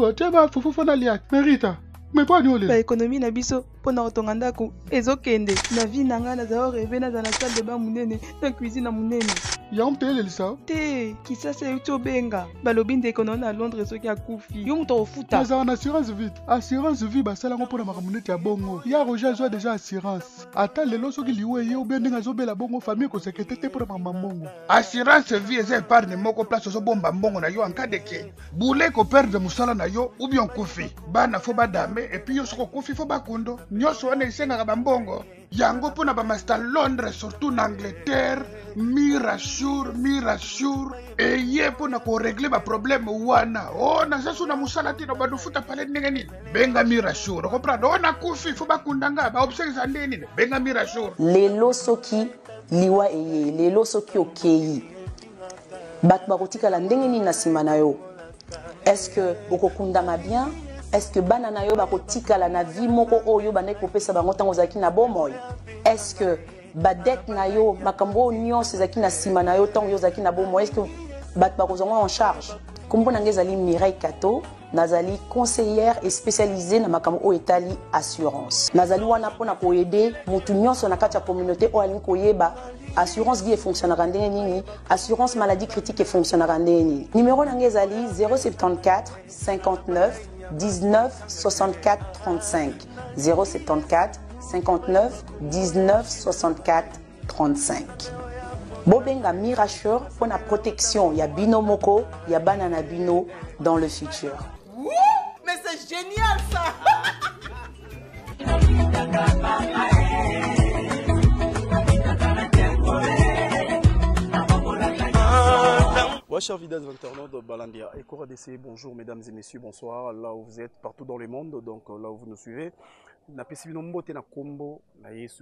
fufu, tu vas fufu na liak. Merita. Mais pas nous Ba économie na biso pona otonga ndako ezokende na vie nanga na zao rêver na dans la salle de bain munene na cuisine munene. Ya mpele lisa. Te kisasa yuto benga balobi ndeko na Londres soki akufi yo muto ofuta. Mais en assurance vie. Assurance vie basala ngo pona makamunete ya bongo. Ya Roger zo déjà assurance. Ata lelo soki liwe ye obe ndinga zobela bongo famille ko sekete te pona mamongo. Assurance vie eza épargne moko place zo bomba mbongo na yo en cas de que. Boule ko perdre musala na yo ou bien kufi. Bana fo badame et puis yo soko kufi fo bakundo. Nyoso wana isenga ba mbongo. Yango pona ba master Londres surtout en Angleterre. Mirasure et ye pona ko régler ba problème wana. Oh na sasu na musala tino ba dufuta pale ndenge nini. Benga Mirasure. Comprendre ona kufi fo bakundanga ba obsesa ndeni. Benga Mirasure. Lelo soki liwa eye, lelo soki okei. Bat barotika la ndenge nini na sima na yo. Est-ce que okokundama bien? Est-ce que banana yo bakotika la na vie moko oyo bande kopesa bango tango zaki na bomoy? Est-ce que badet na yo makambo nyonso ezaki na sima na yo tango yo zaki na bomoy? Est-ce que bat bakozonga en charge? Kombo nange ezali Mireille Kato, nazali conseillère et spécialisée na makambo o etali assurance. Nazali wana pona ko aider mutu nyonso na kati ya communauté o alingi koyeba assurance vie fonctionnera ndenge nini, assurance maladie critique et fonctionnera ndenge nini. Numéro nange ezali 074 59 19 64 35 074 59 19 64 35. Bobenga Mirasure pour la protection ya bino moko ya banana bino dans le futur. Ouh, mais c'est génial ça. Ouais, chers fidèles internautes de Balandia et RDC, bonjour mesdames et messieurs, bonsoir, là où vous êtes, partout dans le monde, donc là où vous nous suivez.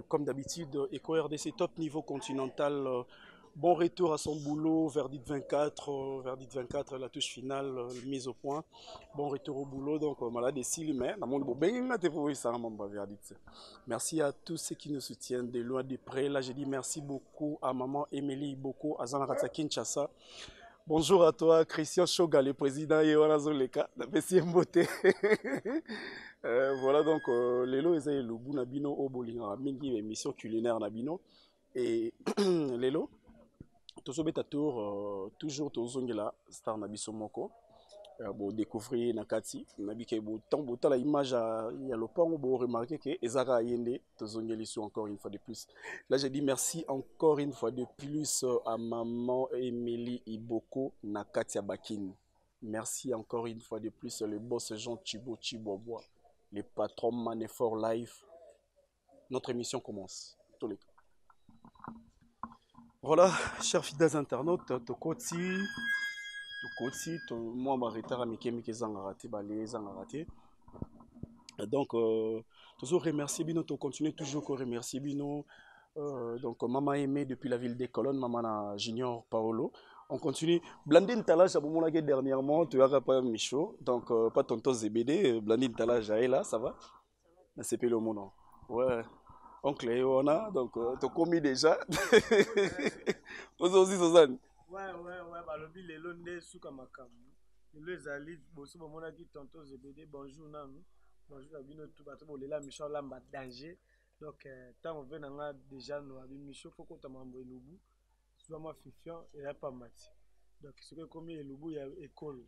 Comme d'habitude, RDC top niveau continental, bon retour à son boulot, verdict 24, la touche finale, mise au point, bon retour au boulot, donc malade et mais merci à tous ceux qui nous soutiennent de loin de près. Là, je dis merci beaucoup à maman Émilie Boko, à Zanarata Kinshasa. Bonjour à toi, Christian Choga, le président Yoana Zoleka, merci Mbote. Voilà donc, Lelo est le bout Nabino au Bolinga, mingi émission culinaire Nabino. Et Lelo, Tosobeta Tour, toujours Tozongela, star Nabiso Moko. Pour découvrir Nakati, Nabike Boutan, la image il y a le pan pour remarquer que Ezara Yende, Tozongeli sont encore une fois de plus. Là, je dis merci encore une fois de plus à maman Émilie Iboko Nakati Bakin. Merci encore une fois de plus le boss Jean Chibo Chibobois, les patrons Manefort Live. Notre émission commence. Tous les cas. Voilà, chers fidèles internautes, Tokoti. Moi, donc, toujours remercier Bino, tu continues toujours à remercier Bino. Donc, maman aimée depuis la ville des colonnes, maman Junior Paolo. On continue. Blandine Talage, dernièrement, tu as pas Michaud, donc pas tonton ZBD. Blandine Talage est là, ça va? C'est pas le mot, ouais. Oncle Eona, donc tu as commis déjà. Vous aussi, Suzanne. Ouais, balobi lelo nde suka makamu. Lelo ezali boso bomona ki tonton ZBD bonjour nanu. Bonjour abino tout bato bolela Michel Lamba danger. Donc tant on vient nga déjà no abi Michel faut ko tamambo elubu. Soit ma fifiant et pas mati. Donc ce que comme elubu ya école.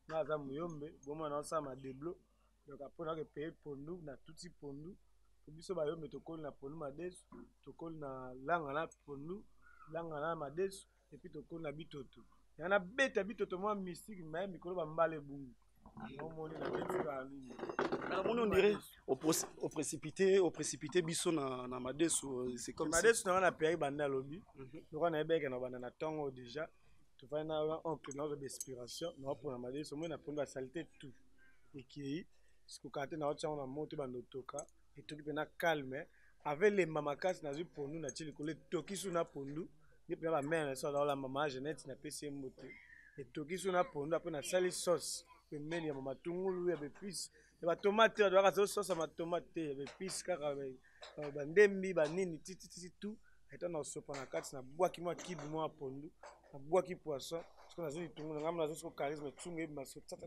Na za muyombe bomona ça ma déblo. Donc après on a payer pour nous na touti pour nous. Pour biso ba yombe to kol na pour nous mades, to kol na langa na pour nous, langa na mades. Et puis toko na bitoto. Il y en a bête bitoto moi mystique mais mikolo ba mbale bungu. On dirait au précipité biso na madesu c'est comme ça. Madesu na peri banda lobi. Donc na ebeka na banda na tongo déjà. Tu vas na oncle na d'inspiration, na pour na madesu moi na prendre la saleté tout. Et qui ce que quand na otcha na moto bando toka et tout qui na calme avec les mamakas na pour nous na tili kole toki suna pondu. Et puis la mère ça dans la maman Jeannette na pc moto et toki suna pondu après na sali sauce et meni ya mama tungulu ya bepis et ba tomate doit ka sauce ma tomate ya bepis kaka ba ndembi ba nini titi tout et on se prend na carte na bois qui moi kibu moi pondu na bois qui poisson que nazo litungu na ngam nazo so charisme tsunge maso tata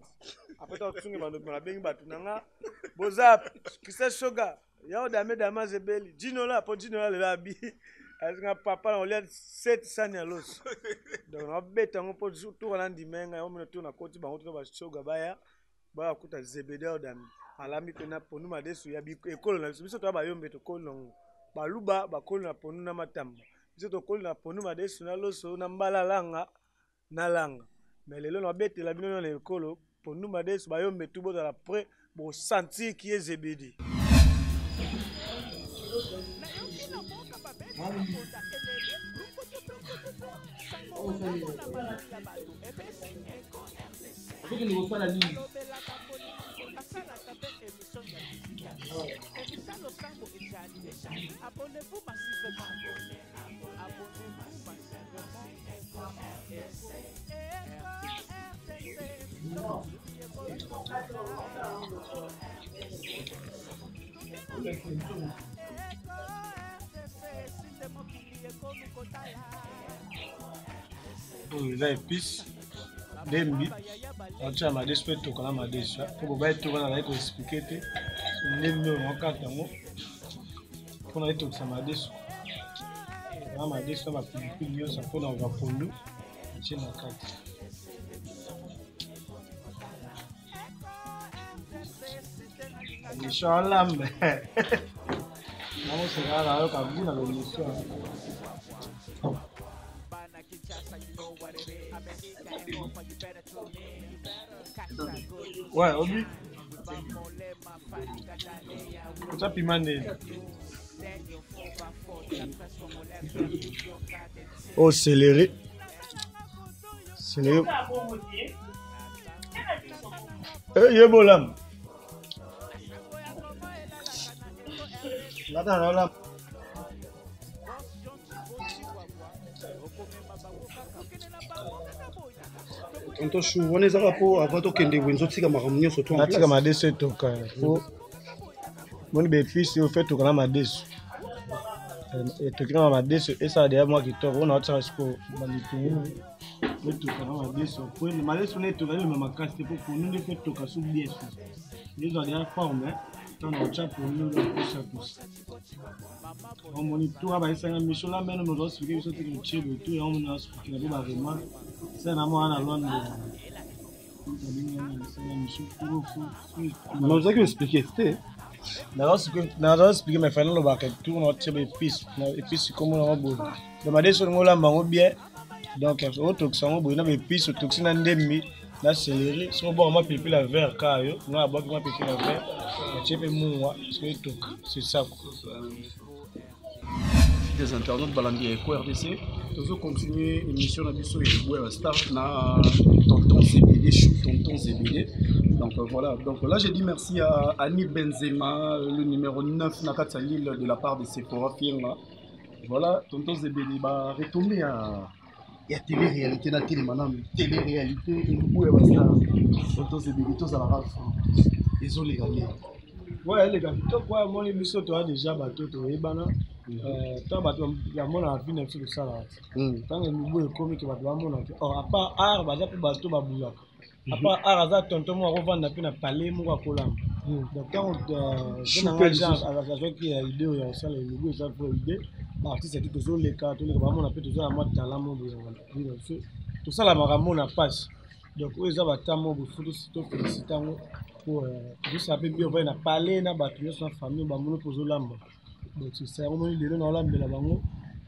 apeta tsunge bando na bengi batu nanga boza kisa shoga yao dama zebeli Gino la po Gino la la bi azinga papa na olia 700 ya los donc na beta ngo po tout na ndimenga yo mino to na koti bango to ba shoga baya kuta zebede odami alami pena ponu madesu ya ekolo na biso to ba yombe to kolongo baluba bakolo na ponu na matamba biso to kolo na ponu madesu na loso na mbala langa na langa mais lelo na betela bino na ekolo ponu madesu ba yombe tout bozala prêt bo sentir qui est zebede Abonnez-vous massivement. Là épice dembi acha madesu pe to kala madesu ko ba to kana la ko expliquer te ndembi on kata ngo kuna ito sa madesu na madesu ba pilipili yo sa pona va pondu china kata inshallah namo segala yo kabuna lo mission. Ouais, Obi. Ça pimane. Oh, céleri. Céleri. Yebolam. Là. Tonto chou, on est à rapport avant de kende wenzo tika maramunyo surtout en place. Tika madesu toka. Mon bénéfice au fait toka madesu. Et toka madesu et ça derrière moi qui toka on a tika sko balitungu. Le toka madesu. Pour le madesu on est toka le même casse pour nous le fait toka sous bien. Les gens derrière forme quand on tient pour nous le ça tous. On monitor ba isanga mission là maintenant nous expliquer ce que nous tire de tout et on nous expliquer ba vraiment c'est na moi na Londres. Nous avons expliqué c'était na expliquer mais fallait le bac tout on tire épices épices comme on a beau. Demander sur ngola mbango bien donc au toxon bo na épices toxine na ndemi na céleri so bon ma pipi la vert kayo na ba ma pipi la vert chepe muwa c'est ça. Des internautes balandi ko RDC toujours continuer émission na biso et star na tonton Zebede donc voilà donc là j'ai dit merci à Annie Benzema le numéro 9 na kati Lille de la part de Sephora Fienga voilà tonton Zebede ba retomber à télé-réalité na télé-réalité et star tonton Zebede tous à la race ils ont les gagné. Ouais les gars toi quoi mon émission toi déjà bateau to ebana toi bateau ya mona vie na sur ça là tant que nous comme que bateau mona oh à part art baza pe bateau babula à part art aza tonton mo revendre na palais mo ko la donc quand je n'ai genre avec qui a idée ya ça les logo ça pour idée artiste c'est toujours les cas tous les ba mona pe toujours à moi talent mo tout ça la maramona passe donc eux ça va tamo bu photo to félicitant pour juste après bien on va parler na bato yo sa famille ba mono pozo lamba donc c'est ça on lelo na lamba la bango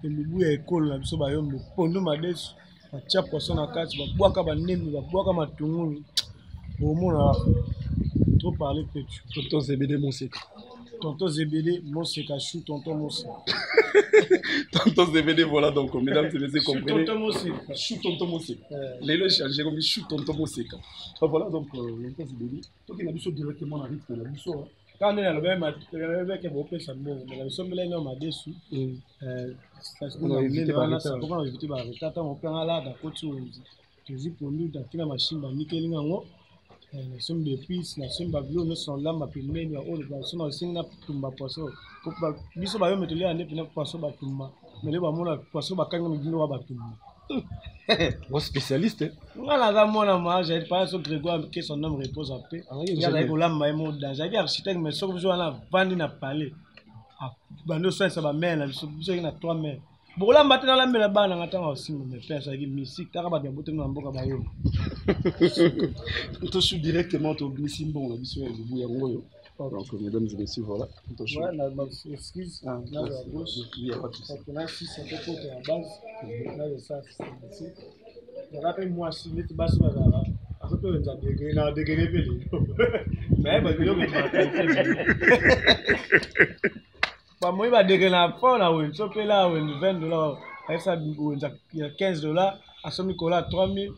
et le bout est école na biso ba yo mo pondo madesu ba tia poisson na kati ba bwaka ba nemi ba bwaka matungulu au mona trop parler que tu tonton Zebede mon seka chou tonton Mose tonton Zebede voilà donc mesdames et messieurs comprenez tonton Mose chou tonton Mose lelo j'ai comme chou tonton Mose voilà donc tonton Zebede toi qui na biso directement na rythme na biso quand on est le même avec un peu ça bon mais nous sommes là non madesu on a évité ba retata on prend là da côté toujours pour nous dans la machine ba nickel ngo na somme d'épices na somme bablo no son lamba pembeni ya oyo baso na singa tumba poisson ko biso ba yo metele ande pena poisson ba tumba mais le ba mona poisson ba kanga mbindo wa ba tumba Moi spécialiste. Voilà, moi, j'ai parlé sur Grégoire que son nom repose en paix. Il y a des problèmes, mais j'ai dit architecte, mais sauf que je vais vendre na parler. Ah, bando soin ça va mère, je suis na 3 mères. Bon là maintenant là mais la bana ngata aussi me faire ça qui musique, ta ba bien bote na mboka ba yo. Je suis directement au Glissimbo, la mission est debout, yango. Donc, mesdames et messieurs, voilà. Ouais, ma excuse. Là, à gauche. Il n'y a pas de souci. Donc là, si c'est un peu à la base, là, ça, c'est ici. Je rappelle moi, si tu vas sur la barre, après, tu vas dégainer, non, dégainer, mais bah, tu vas moi, il va dégainer à fond, là, où il s'oppe là, où il 20 $, avec ça, où il y a 15 $, à ce niveau-là, 3 000.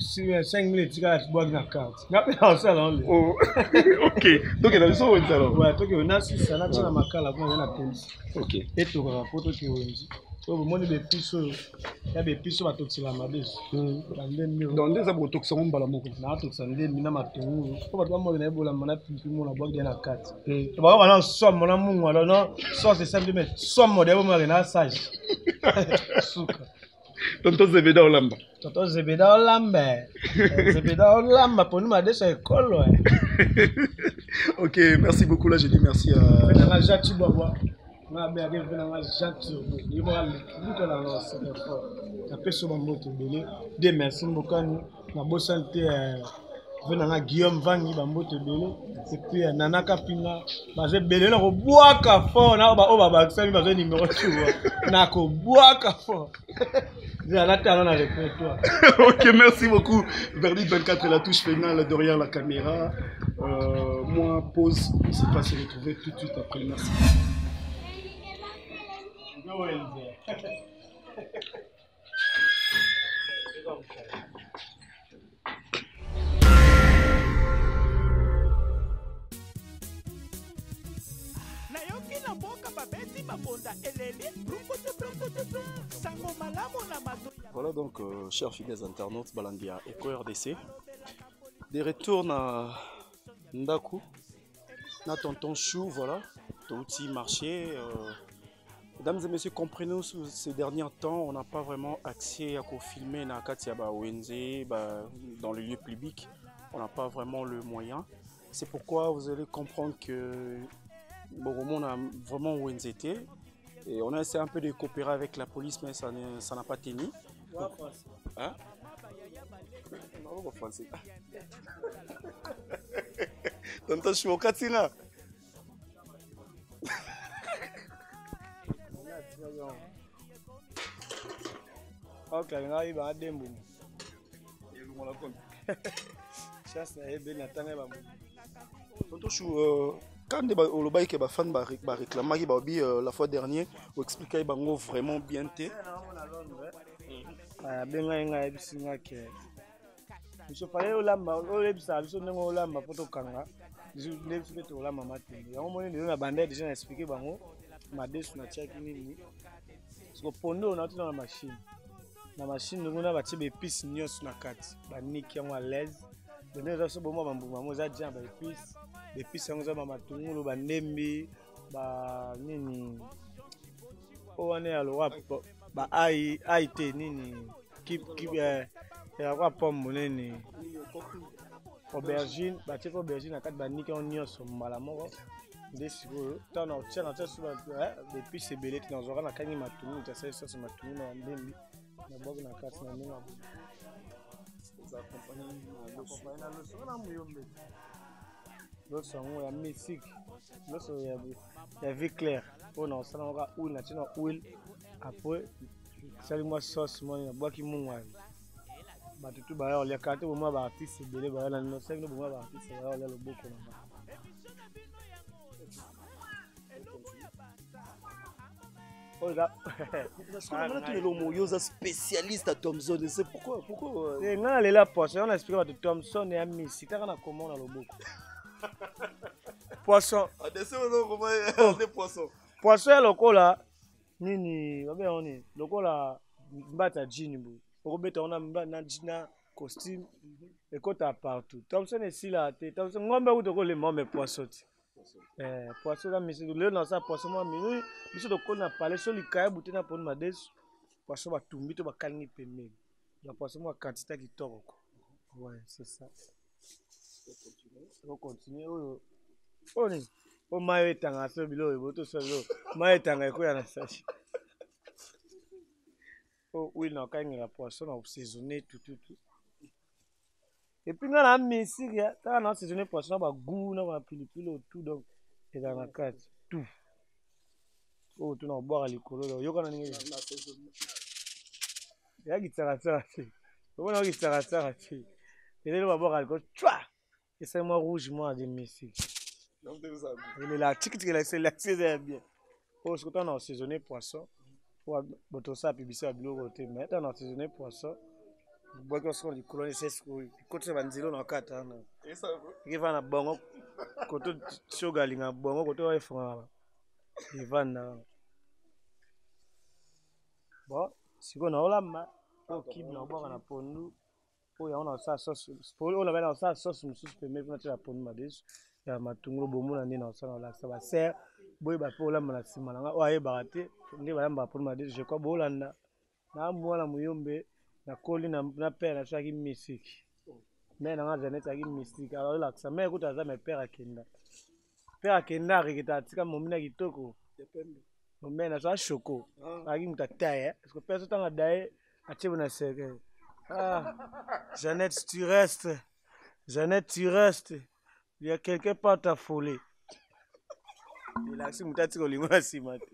5 000 tu vas boire une carte. Oh, ok. Donc, il y a ça, oui, alors. Ouais, donc, on a 6 ça, tu as ma carte, là, on a la police. Ok. Et tu auras photo qui est donc, moi, il y a des pistes, il y a des pistes, à toxer la madès. Dans les abos, toxer on balamoko. Na toxer on mina matungu. Pour pas moi, il y a bola mana pipi mon la boire de la carte. Tu vas voir là, somme, mon amour, alors non, ça c'est simple, mais somme, modèle, moi, il y a sage. Souka. Tonton Zebeda Olamba. Tonton Zebeda Olamba. Zebeda Olamba pour nous madès sur l'école. Ok, merci beaucoup. Là, j'ai dit merci à. Jacques Bobois. Je vais vous Jacques. Il va aller. Vous connaissez la fois. Après ce moment, de merci beaucoup. La bonne santé. Venanga Guillaume Vangi Bambote Belé. Et puis Nana Kapina. J'ai belé na ko boaka fort. Na ba o ba ba sami ba numéro tu vois. Na ko boaka fort. J'ai la talon à toi. Ok, merci beaucoup. Verdi 24 la touche finale derrière la caméra. Moi pause. On s'est pas se retrouver tout de suite après. Merci. Voilà donc, chers fidèles internautes, Balandia Eco RDC. Des retours à Ndaku, na tonton Chou, voilà, tout marché. Mesdames et messieurs, comprenez-nous, ces derniers temps, on n'a pas vraiment accès à filmer na Katiaba ONZ, dans les lieux publics. On n'a pas vraiment le moyen. C'est pourquoi vous allez comprendre que bon, on a vraiment ONZT. Et on a essayé un peu de coopérer avec la police, mais ça n'a pas tenu. Donc, hein? Non, français. Tonton Chou, Katina. Ok, là, il va à Dembo. Chasse na ebe na tanga ba. Tonton Chou, quand on a dit que les fans réclamaient la fois dernière, on expliquait bango vraiment bien té. Benga ebisinga ke. Biso fallait olamba, olebisa biso ndenge olamba poto kanga. Biso ndebisi ke to olamba matende. Yango moni ndelo na bande déjà na expliquer bango madesu na tiaki nini. Parce que pondo on a tout dans la machine. Na machine ndongo na batie be pisse nyos na kati. Ba niki yango à l'aise. Ndenge za so bomo bambuma mo za dia ba pisse. Be pisse yango za matungulu ba ndembi ba nini. O wane alo wapo ba ai te nini ki ya kwa pomme nini aubergine ba tie aubergine na kati ba niki on nyos mbala moko. Ndesiko tana otchana tsa suba be pisse belete na zoka na kangi matungulu ta sai sauce matungulu na ndembi. Na boga na kati na ninga za acompanhando na loso na muyombe loso ngo ya musique loso ya vie claire on a ça na huile na tina huile après sali moi sauce moi na boki mungwa batutu ba ya kate bo moi ba artiste belé ba na no sali no bo moi ba artiste ba ya le boko na Yoza spécialiste à Thomson, c'est pourquoi non elle là poisson on explique que Thomson est un miss tu as comment dans le boko poisson poisson lokola nini babe on lokola mbata jean bu okobeta on a na costume et kota partout Thomson est si là Thomson ngombe utoko le mome poisson poisson la mise le dans ça poisson moi biso de kona parler sur le cahier bouté na pour madesu poisson batumbi to bakalingi pembeni. La poisson moi quantité qui tort. Ouais, c'est ça. On continue. Oh ni. Oh mayo etanga so bilo boto so lo. Mayo etanga ko ya na sashi. Oh oui na kangi la poisson na saisonner tout. Et puis nga na misiki ya, ta na saisonner poisson ba goût na ba pilipili tout donc et dans la carte tout. Oh tu na boire likolo lo yoka na ningi. Ya gitsara ti. On a gitsara ti. Et là, on va boire alcool. Et c'est moi rouge, moi, des messieurs. Il est là, c'est bien. Oh, ce que tu as assaisonné poisson. Pour boire ça, puis ça, tu as assaisonné poisson. Boire que ce qu'on dit, colonne, c'est ce que quand tu vas dire, on a quatre ans. Il va na bongo. Quand tu choga linga bongo, quand tu vas faire. Il va na. Bon, si on a la main, on qui na boire na pondu. On a ça sauce on avait dans ça sauce mususu pembe pour la pondu madesu ya matungulu bomona ndi na ça la ça va ser boy ba pour la mala simalanga o aye barate ndi ba yamba pondu madesu je crois bolanda na mwana muyombe na koli na père na chaki misiki mais na ngazane taki misiki alors la ça mais écoute ça mes père akenda rekita tika momina kitoko mais na ça choco aki mutataye parce que personne tanga dae atibu na seke. Ah, Jeannette, tu restes. Jeannette, tu restes. Il y a quelqu'un pas t'affoler. Il a si moutati ko lingo na simate.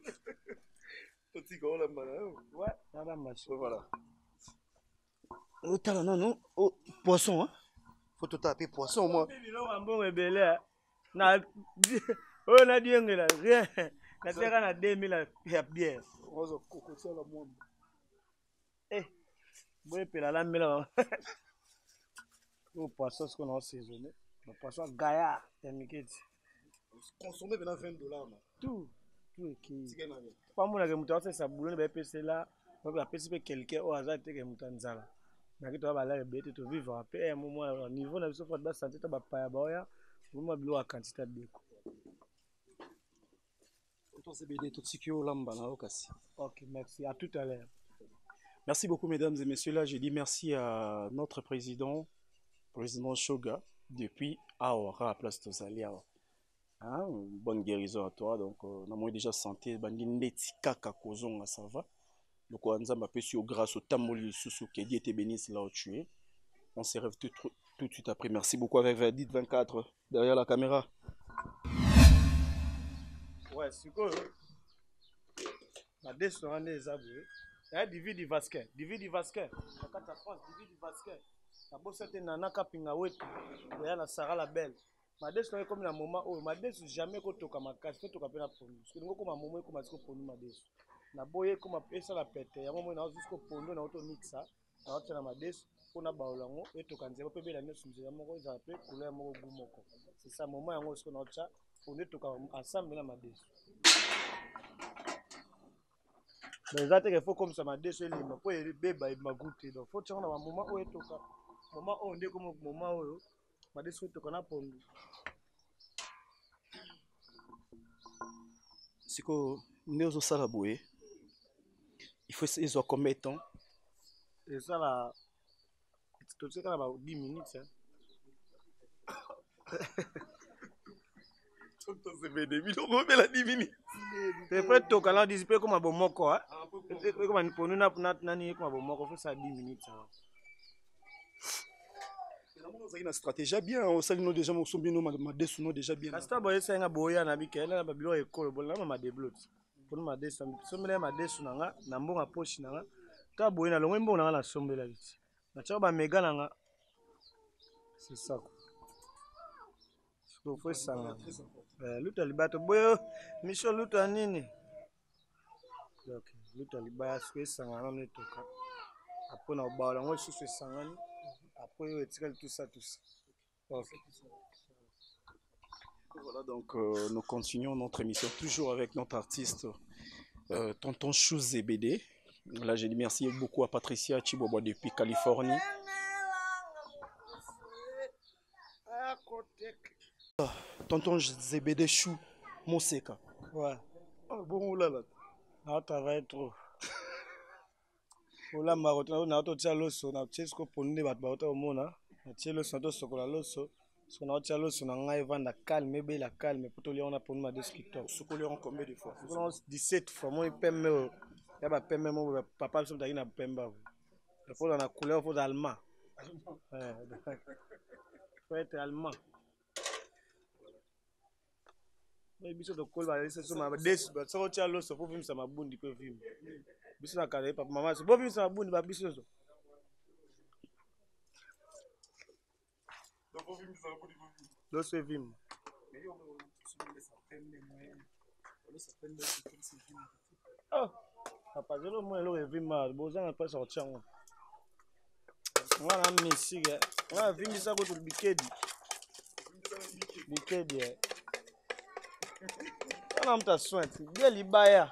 Toti ko la mbana. Ouais, na la macho. Voilà. Oh tala non. Oh poisson hein. Faut tout taper poisson moi. Bilo ambon rebelle. Na oh na diengela rien. Na teka na 2000 ya bière. Ozo kokotsa la moi. Boy, puis la mela. Le poisson, ce qu'on a assaisonné. Le poisson gaillard, consommé maintenant $20. Tout qui. Pas mon agriculteur, c'est ça boulot, mais c'est là. Donc, la personne quelqu'un au hasard, tu es mutanzala. Mais qui tu vas aller bête, tu vivre après un moment, au niveau de la santé, tu vas pas boire. Pour moi, boulot à quantité de déco. Ok, merci. À tout à l'heure. Merci beaucoup, mesdames et messieurs. Là, je dis merci à notre président Shoga, depuis Aora, place de Zalia. Hein, bonne guérison à toi. Donc, on a déjà santé. Ça va. Donc, on a pu grâce au Tamoli Soussou qui dit bénisse là où tu es. On se rêve tout de suite après. Merci beaucoup avec Verdit 24 derrière la caméra. Ouais, c'est quoi? La descente des aboués. Dividi Vasquez. La carte à France, Dividi Vasquez. La bosse était nana kapinga wetu. Ya na Sarah la belle. Madesu est comme la moment où Madesu jamais ko toka makasi, ko toka pena pondu. Parce que ngo comme moment ko masiko pondu Madesu. Na boye comme pesa la pete. Ya moment na jusqu'au pondu na auto mixa. Na auto na Madesu pona baolango et toka nzeba pe bela nesu nzela moko za pe couleur moko goût moko. C'est ça moment yango ce qu'on a cha on est toka ensemble na Madesu. Les autres, il faut comme ça m'a déchiré, il m'a pas bébé, il m'a goûté. Donc, faut que tu aies un moment où il toque. Moment où on dit comme moment où m'a déchiré, tu connais pas. C'est que nous sommes à bouer. Il faut qu'ils soient combien de temps? Et ça là, tu sais qu'il y a 10 minutes. C'est prêt de toquer là, disipé comme un bon moko. Comme un ponu na nani comme un bon moko, faut ça 10 minutes. Nous avons une stratégie bien, on sait nous déjà nous sommes bien nous Madesu nous déjà bien. Asta boye ça nga boya na bike na babilo école bon na ma déblote. Pour Madesu, somele Madesu nanga na mbonga poche nanga. Ta boye na longo mbonga na sombela biti. Na tshaba ba mega nanga. C'est ça. Faut ça. Luta libato boyo misho luta nini? Donc luta libaya sanga na netoka. Après na obala ngo susu sangani. Après tout ça. Okay. Voilà donc nous continuons notre émission toujours avec notre artiste Tonton Chouz BD. Là je dis merci beaucoup à Patricia Chibobo depuis Californie. Tonton Zebede Chou Moseka. Ouais. Ah bon là là. Ah, travaille trop. olamba na ototia loso na tie siko ponde bato baota omona na tie loso na tosokola loso so na otia loso na ngai evanda calme ebela calme po tolia wana ponde ma 2 skito sokoli yango combien de fois 17 fois moi pembe oyo ya bapembe mo papa biso motaki na pembe avo epoza na couleur foza allemand faut être allemand biso tokoli balese so madesu soko otia loso po vimisa mabundi mpe vima biso na kala papa mama so bo vimisa mabundi babiso so loso evima papa zelo mo eloko evima bozanga mpesa kotia yango nga na misike nga vimbisa koto bikedi wana mtu aswente bia libaya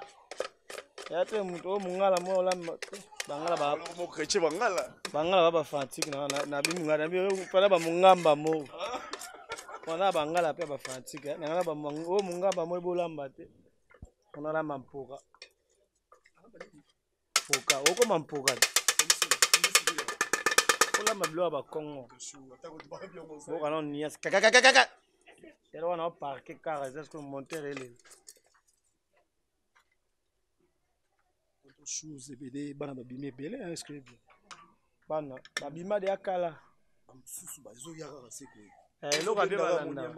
yate mtu o mungala mo olamba bangala baba fanatique na bimungala fana ba mungamba mo wana bangala pe ba fanatique na ngala ba o mungamba mo bolamba te ona la mampoka poka oko mampoka olamba bilo ba Congo oka non nias kaka yalo wana parquer car est-ce que monter ele chose ebele bana babimi ebele est-ce que bien bana babima de akala susu bazoya kaka seko eloko be balanda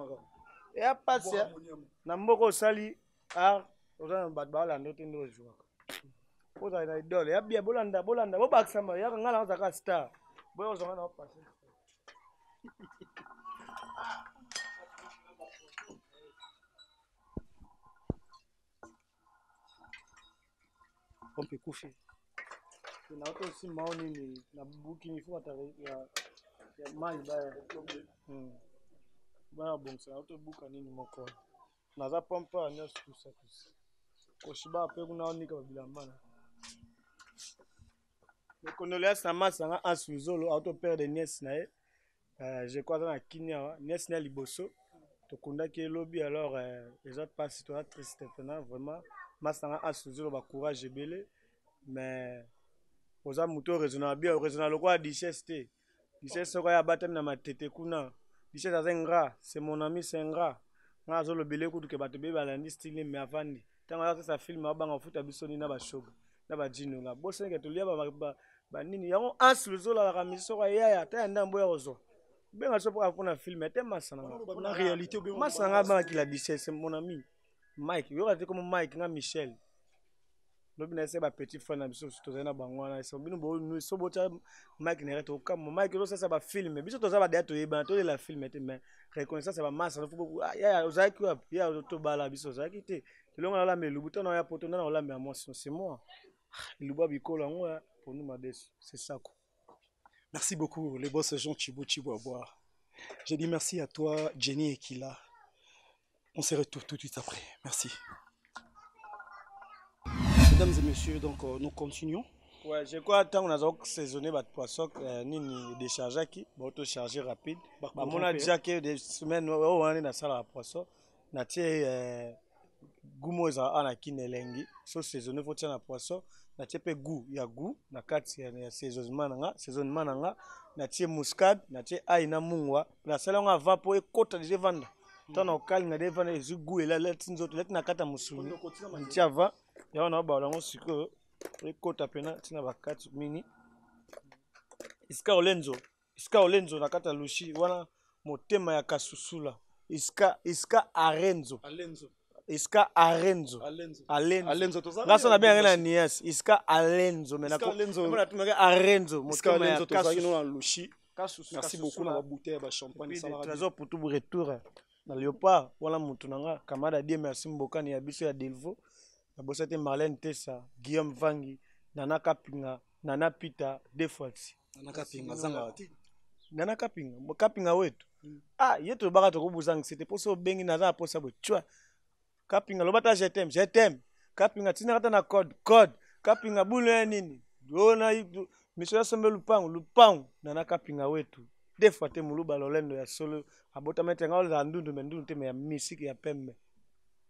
ya pasi na mboko osali art ozana bato balanda te nde ozwaka ozala na idole ya bia bolanda bobakisama yaka ngai na ozalaka star boya ozonga na opase pompe kufi na oto nsima o nini na bukini fo bataka ya mai baya bongisa na oto buka nini moko naza pompe ya nyonso tusa koshiba mpe kuna onika babilambana lekondoleasi na masi nanga ansuzolo auto pere de niese na ye je crois aza na kini awa niese na ya liboso tokundaki elobi alors eza mpasi toza triste mpena vraiment masi nanga ansuzolo bacourage ebele mais oza moto oresona bien oresona lokola dichesse te dichesse soko ya batami na matete kuna dichesse aza ngra c'est mon ami c'est ngra nga azolobele kutu ke bato be balandi style mais avandi ntango azosesa filme abanga ofuta biso nini na bashoga na bajinonga boseneke tolia banini yango ansi lozolalaka misi soko yaya ata ya ndambo ya kozwa benga so mpoka mpona filme ete masananga bangakila dichesse mon ami Mike yoka te komo Mike nga Michel lobi na ese bapetit frère na biso tozali na bango wana bino so botya Mike na rete okamo Mike ozosasa bafilme biso toza badeya toyebana tolela filme te mais reconnaissance ya bamasa yaya ozalaki wapi ya tobala biso ozalaki te elongo na olamba elubu tana oya poto ndana olamba ya mwasi c'est moi elubu ya bikolo yango ya ponu madesu c'est ça quoi. Merci beaucoup les boss Jean Chibo à boire. Je dis merci à toi Jenny et Kila. On se retrouve tout de suite après. Merci. Mesdames et messieurs, donc nous continuons. Ouais, je crois que on a saisonné votre poisson nini décharger qui auto charger rapide. On a déjà que des semaines on est dans salle à poisson. Na tie gumo za ana kinelengi. So saisonné faut tirer na poisson. Na tie pe goût, il y a goût na kati ya saisonnement nanga. Na tie muscade, na tie ail na mungwa. Na salle on a vapo e kota déjà vendre. Tant au calme na devant les goût et la lettre nzoto lettre na kata musuni. Ntia va ya on a ba lango siko ekota pena tina bakati mini iska olenzo na kata lushi wana motema ya kasusula iska arenzo ngasa na bien na nias iska alenzo mena ko na tumaka arenzo motema ya kasusula lushi. Merci beaucoup na bouteille ba champagne ça va trésor pour tout retour na Léopard wala mutu nanga kamada die merci mbokani ya biso ya Delvo na bosate Marlène Tessa Guillaume Vangi Nana Kapinga Nana Pita deux fois Nana Kapinga zanga ti Nana Kapinga wetu yeto baka to kubuzanga c'était pour ça bengi naza pour ça bochwa Kapinga lobata je t'aime Kapinga tina kata na code Kapinga bule nini dona monsieur sembe lupangu Nana Kapinga wetu deux fois te muluba lolendo ya solo abota metanga ola ndundu te ya musique ya pembe.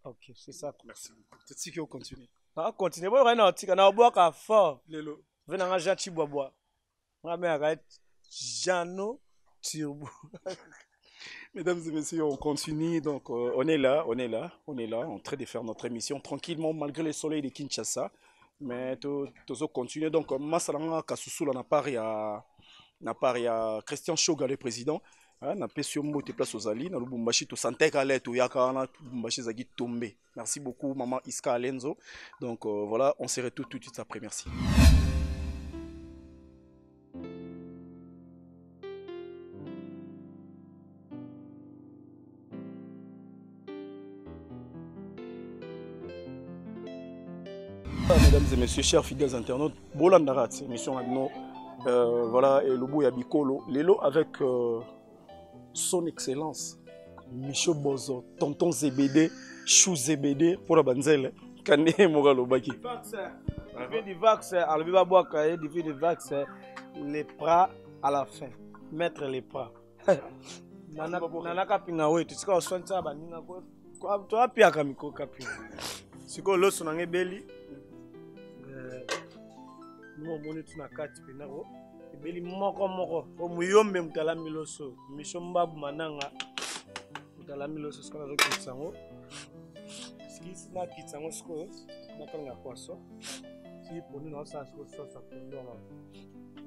Ok, c'est ça. Merci. C'est ce qui continue. Ah, continue. Bon, on tika na boka fort. Lelo. venanga Jean Chibobois nga me Jano Turbo. Mesdames et messieurs, on continue, donc on est là, en train de faire notre émission tranquillement malgré le soleil de Kinshasa, mais tout continue. Donc Masalanga Kasusu n'a pas à Christian Shoga le président, n'a pas sur mot place aux alliés, n'a Lubumbashi tout santé calé tout yakana Lubumbashi zagi tombé. Merci beaucoup maman Iska Alenzo. Donc voilà, on se retrouve tout de suite après. Merci. Mesdames et messieurs, chers fidèles internautes, Bolandarat, émission maintenant, voilà, et le bout Yabikolo, Lélo avec son excellence, Micho Bozo, tonton Zébédé, Chou Zébédé, pour la banzelle, Kane Mogalo Baki. Du Vax, Albiba Boakaye, du Vax, les bras à la fin, mettre les bras. Nanaka Pingawe, tu sais quoi, soin de ça, Baninga, toi, Pia Kamiko Kapi. C'est quoi l'os, on a belli. Nous avons na kati penako ebeli moko o muyombe mutala miloso mishomba mananga mutala miloso skala zo kitsango ski na kitsango sko nakanga kwaso si poni na sa sko sa pondo na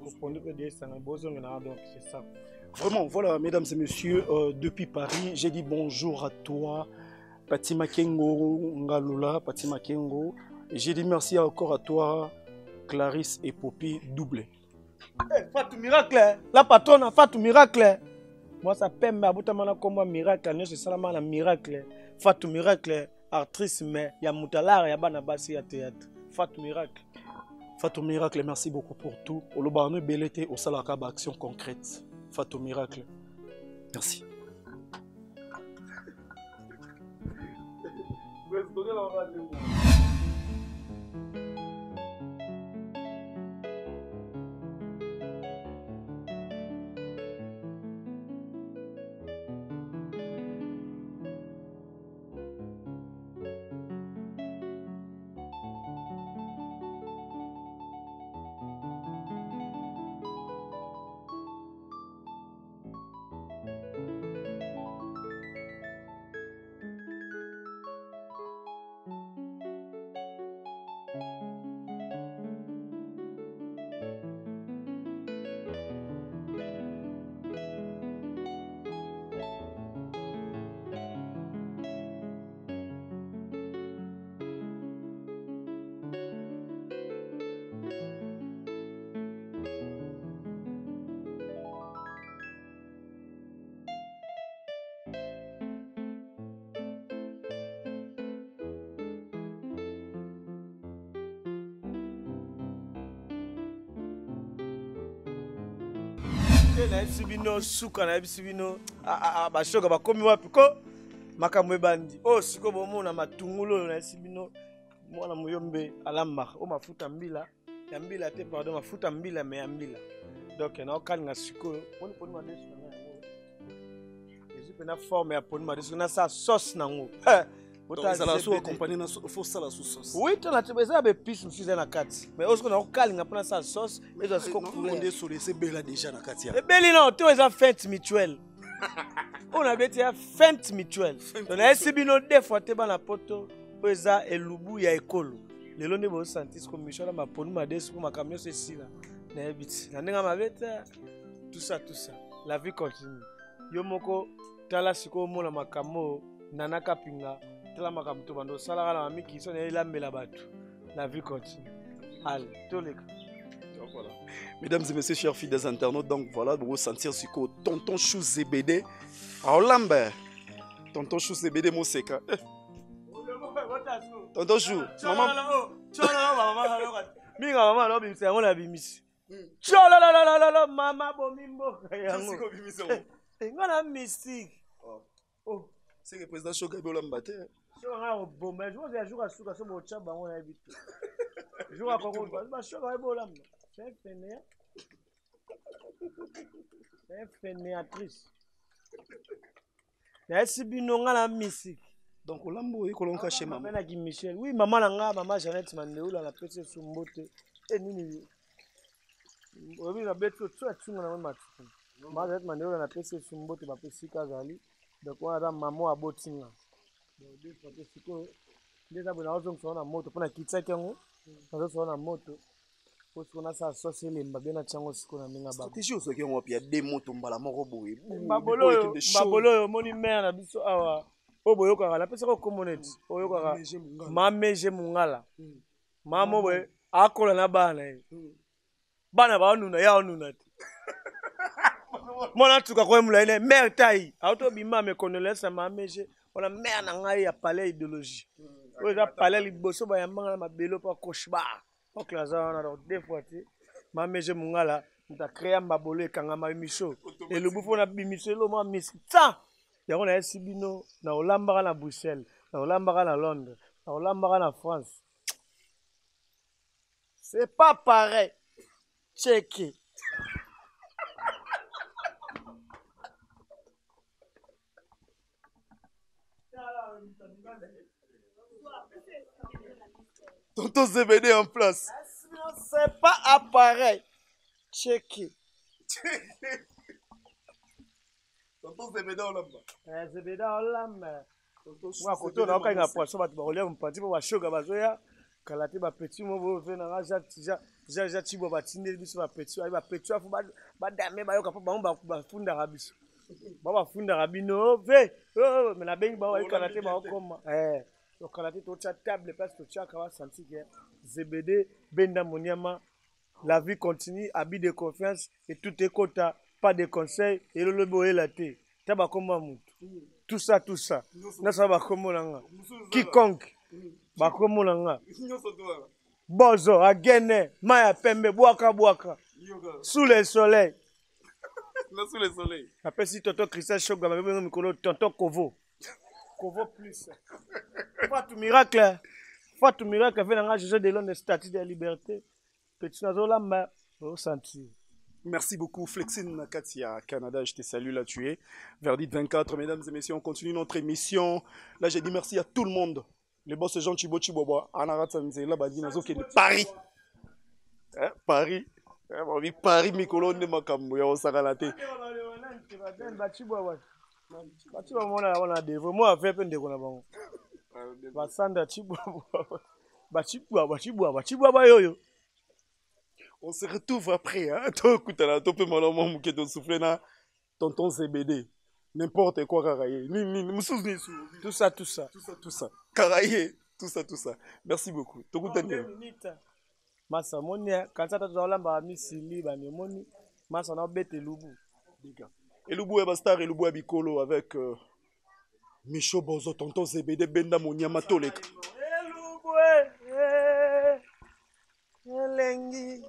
ko pondo pe de sanga bozonga na donc c'est ça. Vraiment, voilà, mesdames et messieurs, depuis Paris, j'ai dit bonjour à toi, Patima Kengo Ngalula, Patima Kengo, et j'ai dit merci encore à toi, Clarisse et Poppy doublé. Hey, Fatou Miracle, la patronne Fatou Miracle. Moi ça paie mais abutamana comme miracle, c'est ça la miracle. Fatou Miracle, actrice mais ya mutalara ya bana basi ya théâtre. Fatou Miracle. Fatou Miracle, merci beaucoup pour tout. Olobano belete au salaka action concrète. Fatou Miracle. Merci. Na sibino suka na sibino bashoka bakomi wapi ko makamwe bandi siko bomona matungulo na sibino mwana muyombe alamba o mafuta mbila ya mbila te pardon mafuta mbila me ya mbila donc na okalinga siko poni madesu na yango ezipe na forme ya poni madesu na sa sauce nango ça la sous accompagné na faut ça la sous sauce. Oui, tu as ça be pisse monsieur na kati. Mais est-ce qu'on a okalinga pour sa sauce et ça se commander sur les bela déjà na kati. Et beli non, tu as fête mutuelle. On a bêté fête mutuelle. On a sibino deux fois te ba na poto pesa elubu ya ekolo. Lelo ne bo sentis comme Michel ma ponu ma des pour ma camion ceci là. Na ebiti. Na ninga ma bêta tout ça. La vie continue. Yo moko tala siko mo na makamo nanaka pinga. La vie continue. Allez, tous les cas. Voilà. Mesdames et messieurs, chers fidèles internautes, donc voilà, vous sentir ce que tonton Chou Zébédé, Lambert, tonton Chou Zébédé, mon seka. Tonton Chou, maman. C'est le président Choga Bolambate. Je vois un jour à Souka, c'est mon chat, on a évité. Je vois comment Choga Bolam. C'est un fainéant. C'est un fainéatrice. Il y a si bien la musique. Donc, on l'a mouillé, on l'a caché, maman. Michel. Oui, maman, maman Jeannette Mandéoula, la petite Sumbote. Et Nini. obi na beto tso tsunga na matu maza et mandelo na pese sumbote ba pese kazali donc on a maman abotinga donc deux fois siko ndeza bona ozo nsona moto pona kitsa kyango ozo sona moto po siko sa sosi lemba bena chango siko na minga ba stratégie ozo ki ngo pia de moto mbala moko boye babolo moni mère na biso awa oboyoka la pese ko community oyoka mameje mungala mama we akola na bana bana ba nuna ya nuna mona tuka ko emula ine mère tai auto bima me connaissance mameje on a mère na ngai ya palais idéologie o za palais liboso ba yambanga na mabelo pa cauchemar o claza na deux fois ti mameje mungala nta créer mbabolo ekanga ma miso et le bufo na bimiso lo ma misa ya on a esibino na olambaka na Bruxelles na olambaka na Londres na olambaka na France. C'est pas pareil. Checké. Tonton CBD en place. C'est pas appareil. Checké. Tonton CBD en lamba. CBD en lamba. Moi, quand on a un poisson, on va relève un petit peu, on va choquer, on va jouer. Kalate ba petit mo bo fe na ja chibo ba tinde biso ba petit ba petit afu ba dame ba yoka ba funda rabiso ba funda rabino ve mais na bengi ba wa kalate ba okoma so kalate to cha table place to cha kawa santi que ZBD Benda Monyama la vie continue habit de confiance et tout est quota pas de conseils et le lobo elate taba koma mutu tout ça na ça ba komona quiconque bakomona bozo agene maya pembe bwaka sous le soleil après si tonton Christian Shoga ba bengo mikolo tonton Kovo plus Fatou miracle venanga José Delon de statut de liberté petit nazolamba au sentir. Merci beaucoup, Flexine Nakatia, Canada, je te salue, là tu es. Verdict 24, mesdames et messieurs, on continue notre émission. Là, j'ai dit merci à tout le monde. Les boss Jean Chibo Chiboba, Anarat Sanzela, Badi Nazo qui est de Paris. Paris. Paris, Mikolo, ne Makambo, ya Osagalate. On se retrouve après, hein. Tonton CBD. N'importe quoi, Karaye. Tout ça. Karaye, tout ça. Merci beaucoup. Massa monia, quand ça t'a lamba misili, ba moni, massa na bête Lubu. Et Lubu est Bastar et Lubu est Bicolo avec Micho Bozo, Tonton CBD, Benda Monyama Tolek. Elengi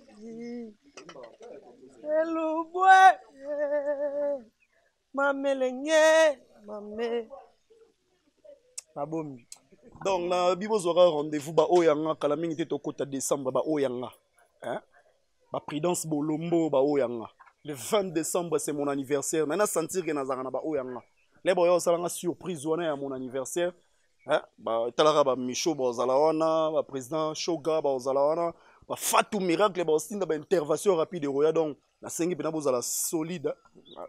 mamelenge mame babombi. Donc na bibo aura rendez-vous ba oyanga kala mingi te tokota décembre ba oyanga hein ba prudence bolombo ba oyanga le 20 décembre c'est mon anniversaire nana sentir que nazanga na ba oyanga les boyo salanga surprise wana ya mon anniversaire hein ba talara ba Micho ba zalawana ba président Shoga ba zalawana ba Fatou miracle ba aussi ba intervention rapide roya donc na sengi pena bozala solide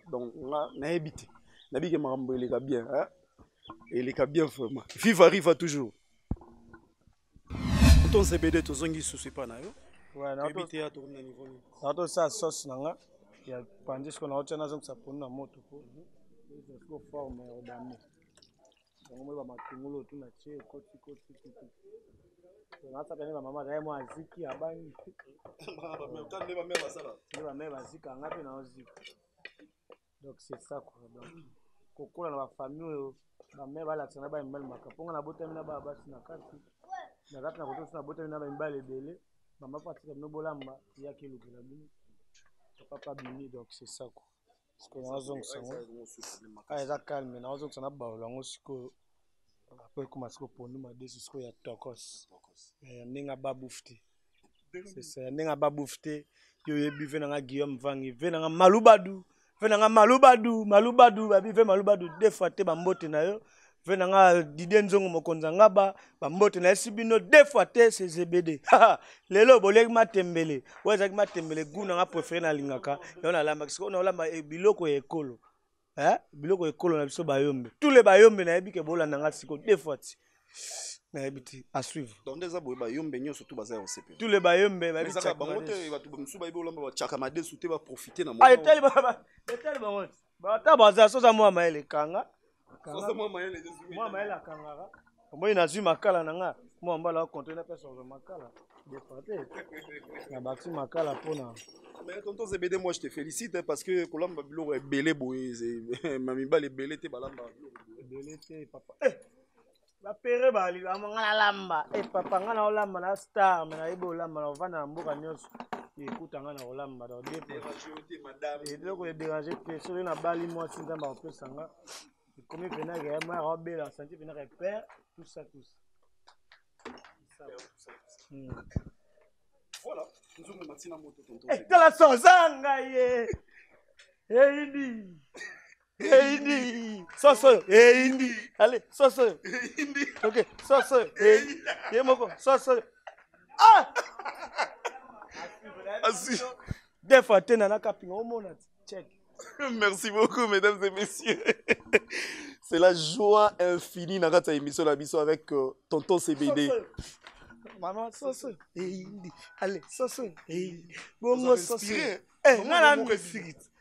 donc na habité na bige marambo eleka bien hein eleka bien vraiment vive arrive toujours ton CBD to zongi souci pas na yo ouais na habité à tourner niveau na to sa sauce nanga ya pandis ko na otana zongi sa pona moto ko forme odame donc moi ba matungulo tu na tie koti na ta kana mama za mo aziki abani ba me ka ne ba me basala ba me bazika ngapi na ozika donc c'est ça quoi donc kokola na ba famille ba me ba la tsana ba mbali makaponga na botami na ba basi na kati na kati na koto na botami na ba mbali ebele mama patika no bolamba ya ke lukela bini papa bini donc c'est ça quoi parce que na zongo sango eza calme na zongo sana ba lango siko après comment siko pondu ma desi siko ya tokos ninga babufti c'est ça ninga babufti yo yebi venanga Guillaume Vangi venanga malubadu babi ve malubadu deux fois te ba mbote na yo venanga Didier Nzongo mokonza ngaba bambote na sibino deux fois te CZBD lelo boleki matembele wazaki matembele guna nga préféré na lingaka yona lamba kisiko na lamba biloko ya ekolo biloko ekolo na biso bayombe tous les bayombe na yebike bolanda nga siko deux fois ti na yebiti à suivre donc des aboy bayombe nyoso tout bazay OCP tous les bayombe ba bizaka bangote batu bamsu ba ibo lamba ba chaka madesu te ba profiter na mo etali bangote ba ta baza soza mo maele kanga moi maele kanga moi na zui makala na nga mo mbala contre na personne de makala de faté na bati makala pona. Mais tonton Zebede, moi je te félicite parce que kolamba biloko ebele boye mami bale ebele te balamba ebele te papa ba pere bali ba ngana lamba papa ngana olamba na star mais na yebo olamba na vana na mboka nyonso écoute ngana olamba do de madame et donc le déranger que sur na bali moi sinza ba opesa nga comme pena ga ma robela santi pena ga père tout ça voilà nous sommes matina moto tonton la sozanga ye indi soso indi allez soso indi OK soso ye moko soso des fois tena na kapinga au mona check. Merci beaucoup mesdames et messieurs. C'est la joie infinie dans cette émission la biso avec tonton CBD. Maman soso indi allez soso bongo soso ngana musique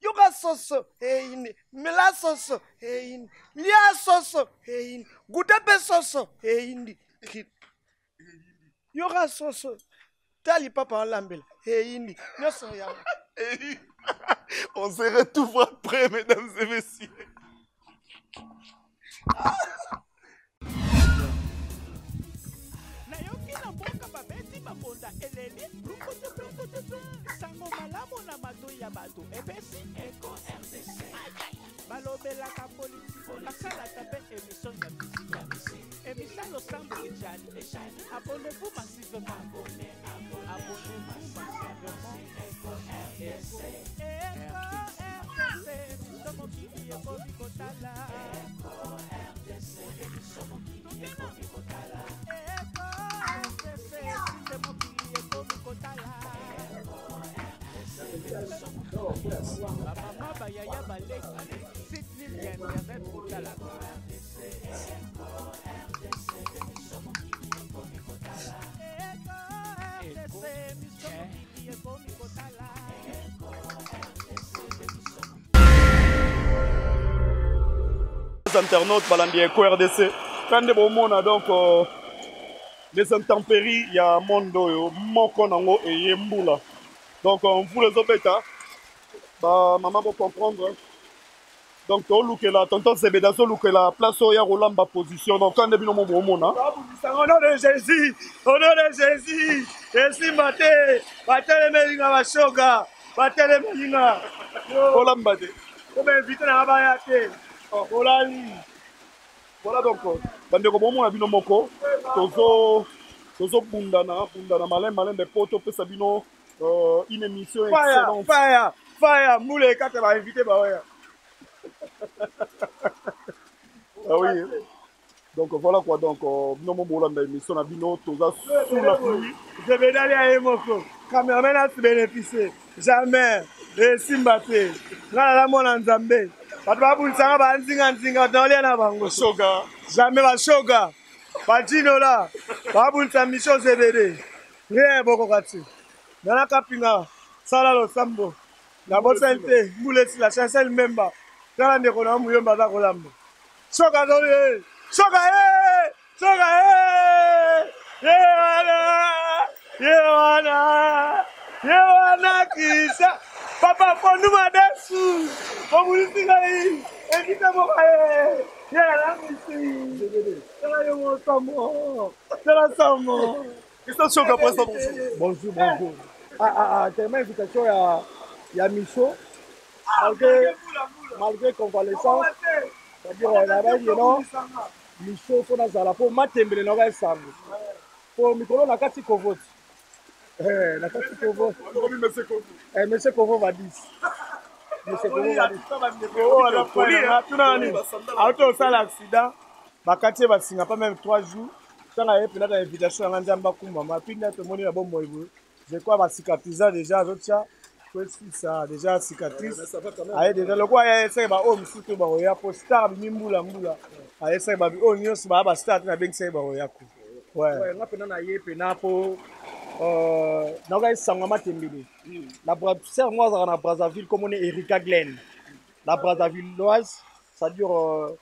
yoga soso indi mela soso indi lia soso indi gutepe soso indi yoga soso tali papa lambela indi nyoso ya on se retrouve après mesdames et messieurs. Bonda eleli sango malamu na mato ya bato ebesi Eco RDC balobelaka politiko basalaka mpe émission ya musiki émission losambo ejali abonnez-vous massivement abonnez-vous massivement Eco RDC biso mokili ekomi kotala Eco RDC biso mokili ekomi kotala Eco RDC Mama bayaya baleki site ligne ya internet kotala Les internautes balandi Eco RDC quand de bomona donc les intempéries, il y a un monde moko nango et yembula. Donc on vous les obéta. Bah maman pour comprendre. Donc to look là, tonton Zebeda so look là, place au ya rolamba position. Donc quand debino mo mona. Au nom de Jésus, au nom de Jésus. Jésus maté, batele melinga bashoga, batele melinga. Rolamba de. Comme invité na baya te. Olali. Voilà donc bandeko bomona bino moko tozo bundana malin de poto pe sabino une émission excellente. Fire moule kate ba invité ba ouais. Ah oui. Donc voilà quoi donc bino mo bolanda émission na bino toza sous la pluie. Je vais d'aller à Emoko. Cameraman a bénéficié. Jamais. Et Simbate. Là la mona nzambe. Batubabulisa ba nzinga dolia na bango Shoga. Jamais ba shoga. Ba dino la. Babulisa mission CBD. Rien boko kati. Nana kapinga sala lo sambo. Na bosente mule la chancel member. Kala ndeko na muyomba za kolamba. Shoga dole. Shoga Shoga Yewana kisha. Papa fondu madesu. Omulisinga yi. Ekita mokaye. Yala misi. Yala yomo samo. Yala samo. Qu'est-ce que Shoga pour ça Bonjour. Tellement invitation ya Michaud. Malgré convalescence. C'est-à-dire là-bas, non. Michaud faut nazala pour matembele na ba sango. Pour mikolo na kati kovote. Na kati kovote. Monsieur Kovo va 10. Monsieur Kovo va 10. Auto sala accident. bakati basinga pas même 3 jours tanga ye pena invitation ya nzamba kumama puis na tomoni na bombo ibo je crois ba cicatrice déjà azotia ça déjà cicatrice aye déjà le quoi ya essaye ba o msutu ba oya po star bi mbula aye essaye ba bi o nyos ba star na beng say ba oya ko ouais nga pena na ye pena po na ga sanga matembele la ser moi na Brazzaville comme on est Erika Glen la Brazzavilloise ça dure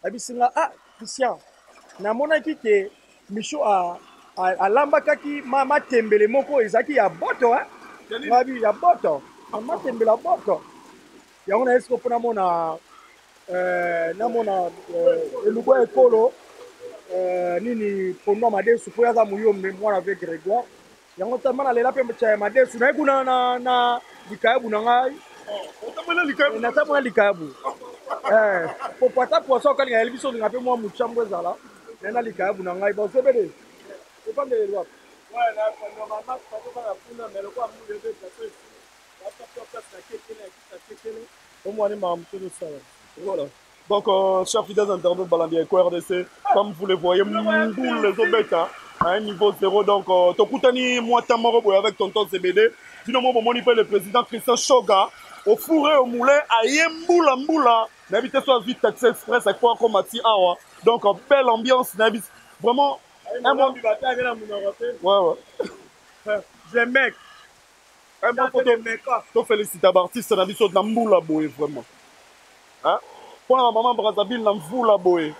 abisinga Christian na monaki ke Micho a lambakaki matembele moko ezaki ya boto ngabi ya boto matembele ya boto yango na esko pona mona elugo ekolo nini pondo madesu po yaza muyombe mwana avec Grégoire yango tama na lela pe cha madesu na kuna na likabu na ngai natamona likabu popata poisson kalinga elbiso linga pe mwa muchambo ezala nena likabu na ngai bosebele epandele lwa ouais na kwa mama kwa kwa kuna melo kwa mule de place la place na kekele au moins ni ma mtuno sawa voilà. Donc, chers fidèles internautes Balambi Eco RDC, comme vous le voyez, Mboul les Obeka à un niveau 0. Donc, Tokutani Mouatamoro avec tonton CBD. Finalement, mon le président Christian Shoga, au fourré, au moulin, à Yemboula Mboula. N'habitez soit vite taxi express avec quoi comme Mati Awa. Donc, belle ambiance, n'habitez vraiment. Un bon. Ouais. Je mec. Un bon photo. Je félicite à l'artiste, n'habitez soit Mboula Boy, vraiment. Hein? Pour la maman Brazzaville, n'a pas la boé.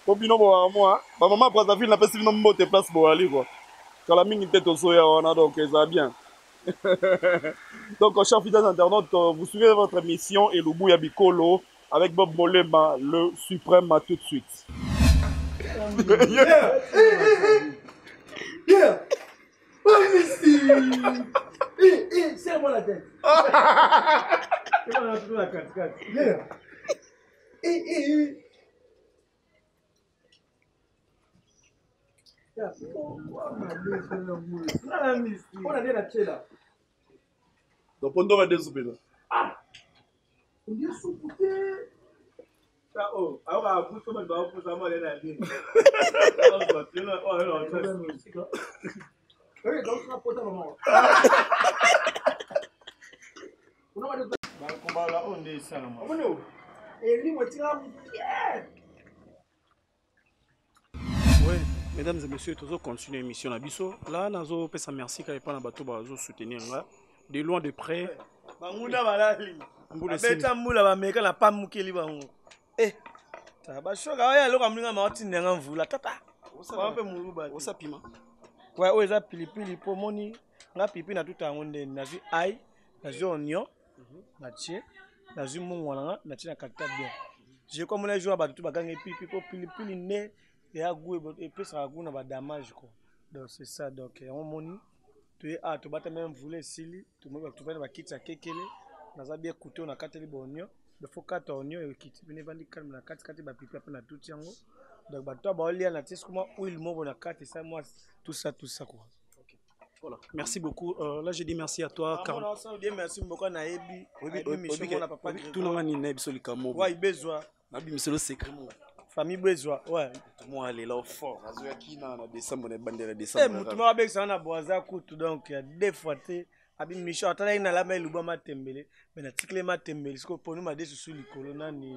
Pour bino bo moi, ma maman Brazzaville n'a pas si non moté place pour aller quoi. Quand la mine était au soya, on a donc ça va bien. Donc, chers fidèles internautes, vous suivez votre émission et le Bouya Bikolo avec Bob Molema, le suprême à tout de suite. C'est-moi la tête. C'est moi la tête. Donc, on doit désobéir. On dit sous-couté. Oh, alors, vous pouvez me faire ça, moi, les amis. Oui, donc, on va poser un moment. Oui, mesdames et messieurs, toujours continuer l'émission à Bisso. Là, nous avons fait merci quand il parle de bateau pour soutenir de loin de près. Bangunda balali. Abeta mbula bameka na pamukeli bango. Bashoka oya loka mlinga mawati ndenga mvula tata. Wampe muluba. Osapima. Ouais, oza pilipili po moni nga pipi na tuta ngonde nazi ai, nazi oignon, natie, nazi mungwana natie na kata bien. Je comme les jours batu bagange pipi po pilipili ne ya goût et puis ça goût na ba damage quoi. Donc c'est ça donc on moni tu es to bata même voulait sili, tu me tu vas ba kitsa kekele, naza bien couteau na kateli bonio, il faut 4 oignons et kiti bine bandi calme na kati ba pipi après na tout yango. Donc bato ba olia na tis comment huile mo na kati ça moi tout ça quoi. Okay. Voilà. Merci beaucoup. Là je dis merci à toi car merci beaucoup na ebi. Oui, na papa tout le monde ni ebi solikamo. Ouais, besoin. Na bi miselo secret mo. Famille besoin. Ouais. Moi aller là fort. Azo yakina na décembre na bandera décembre. Mutu ma be ça na boaza kutu donc deux fois té abi micho atala ina la melu ba matembele mais na tikle matembele siko ponu ma desu sous likolo nani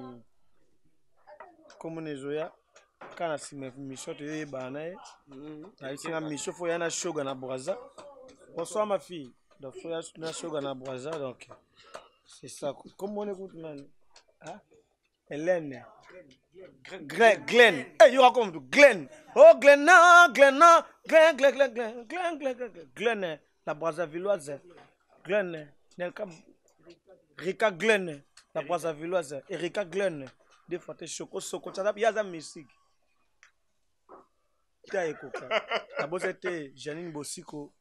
comme nezoya kana sime micho te bana na isinga micho fo yana shoga na Brazza. Bonsoir ma fille. Donc fo yana shoga na Brazza donc c'est ça. Comme on écoute nani? Hein? Hélène. Glenn. Hey, you raconte Glenn. Oh Glenn, Glenn, la Brazzavilloise. Glenn, Rika Glenn, la Brazzavilloise. Erika Glenn. Des fois, t'es choco, soko, ça y a la musique. T'as écouté. D'abord, c'était Janine Bossiko.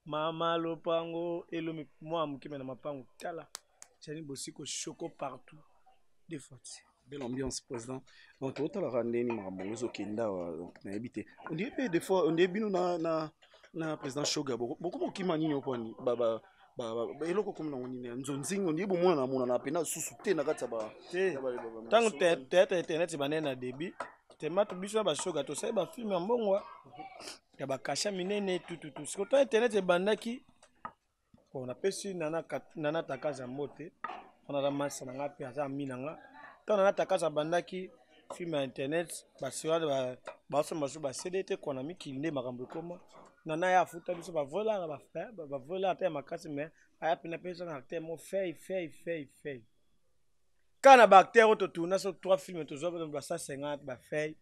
Mama Lopango, et le moi, qui m'a mapango. Tala. Janine Bossiko, choco partout. Des fois. Belle ambiance, président. Donc, tu as rendu Maramonzo Kenda, donc, na habité. On dit des fois, on dit bien na président Shoga. Beaucoup qui m'a dit au point, baba, eloko comme nango nini nzonzingi on dit bon mwana mona na pena susu te na kati ya tango théâtre internet banene na début temato biso ba shoga to sai ba film ya mbongo ya ba kasha minene tututu siko to internet ebandaki on apesi nana takaza mbote on a massa na ngapi aza minanga to nana takaza bandaki film ya internet basiwa basoma ba CD te kona mikinde makambo koma nana ya futa biso ba vola ba vola te makasi mais aya pena pesa na acteur mo fait kana ba acteur to tourna sur 3 films to zo ba 150 ba fait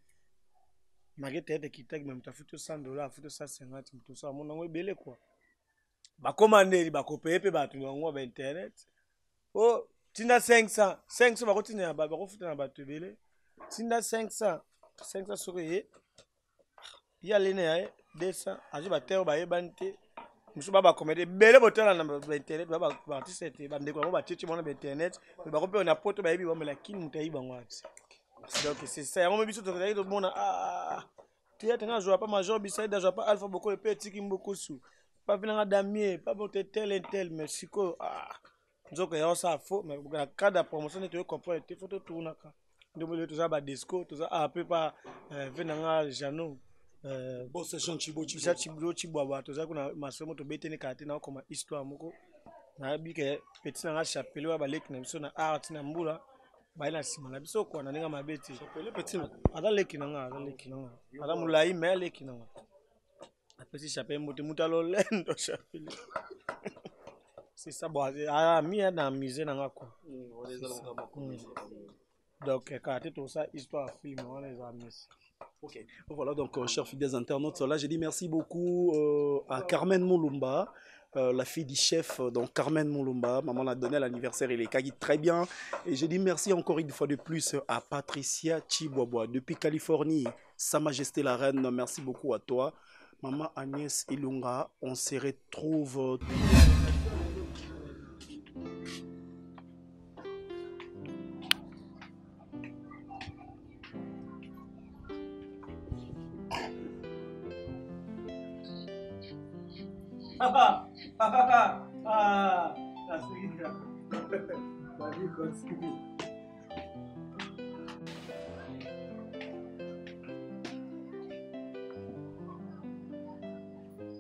magé tete kitak même ta futa $100 futa 150 tout ça mon ngo belé quoi ba commander ba copier pe ba tu ngo ba internet oh tinda 500 ba ko tinda ba ko futa na ba to belé tinda 500 soki ya lene ya 200 aji ba terre ba yebante musu ba comédie belé botala na ba internet ba artiste te ba ndeko ba chichi mona ba internet ba ko pe na poto ba yebi ba lakini mutayi ba ngwati donc c'est ça ya mo biso to to mona théâtre nga joue pas major bisaida joue pas alpha beaucoup le petit kimboko sou pas venir damier pas boter tel mais siko nzoko ya ça faux mais na cadre promotion tu comprendre te photo tourna ka ndombe to za ba disco to za peu pas venanga jano boss Jean Chibo Chibwa to za kuna masomo to betene kati na koma histoire moko na bike petit na chapelle wa balek na biso na art na mbula baina sima na biso kwa na ninga mabeti chapelle petit ada leki nanga ada mulai me leki nanga apesi chapelle moto mutalo lendo chapelle c'est ça bon mi na musée nanga quoi donc quand tout ça histoire film on les a mis. Ok, voilà donc chers fidèles internautes, là j'ai dit merci beaucoup à Carmen Moulumba, la fille du chef, donc Carmen Moulumba, maman l'a donné à l'anniversaire, elle est kagi très bien, et j'ai dit merci encore une fois de plus à Patricia Chibwabwa depuis Californie, Sa Majesté la Reine, merci beaucoup à toi, maman Agnès Ilunga, on se retrouve.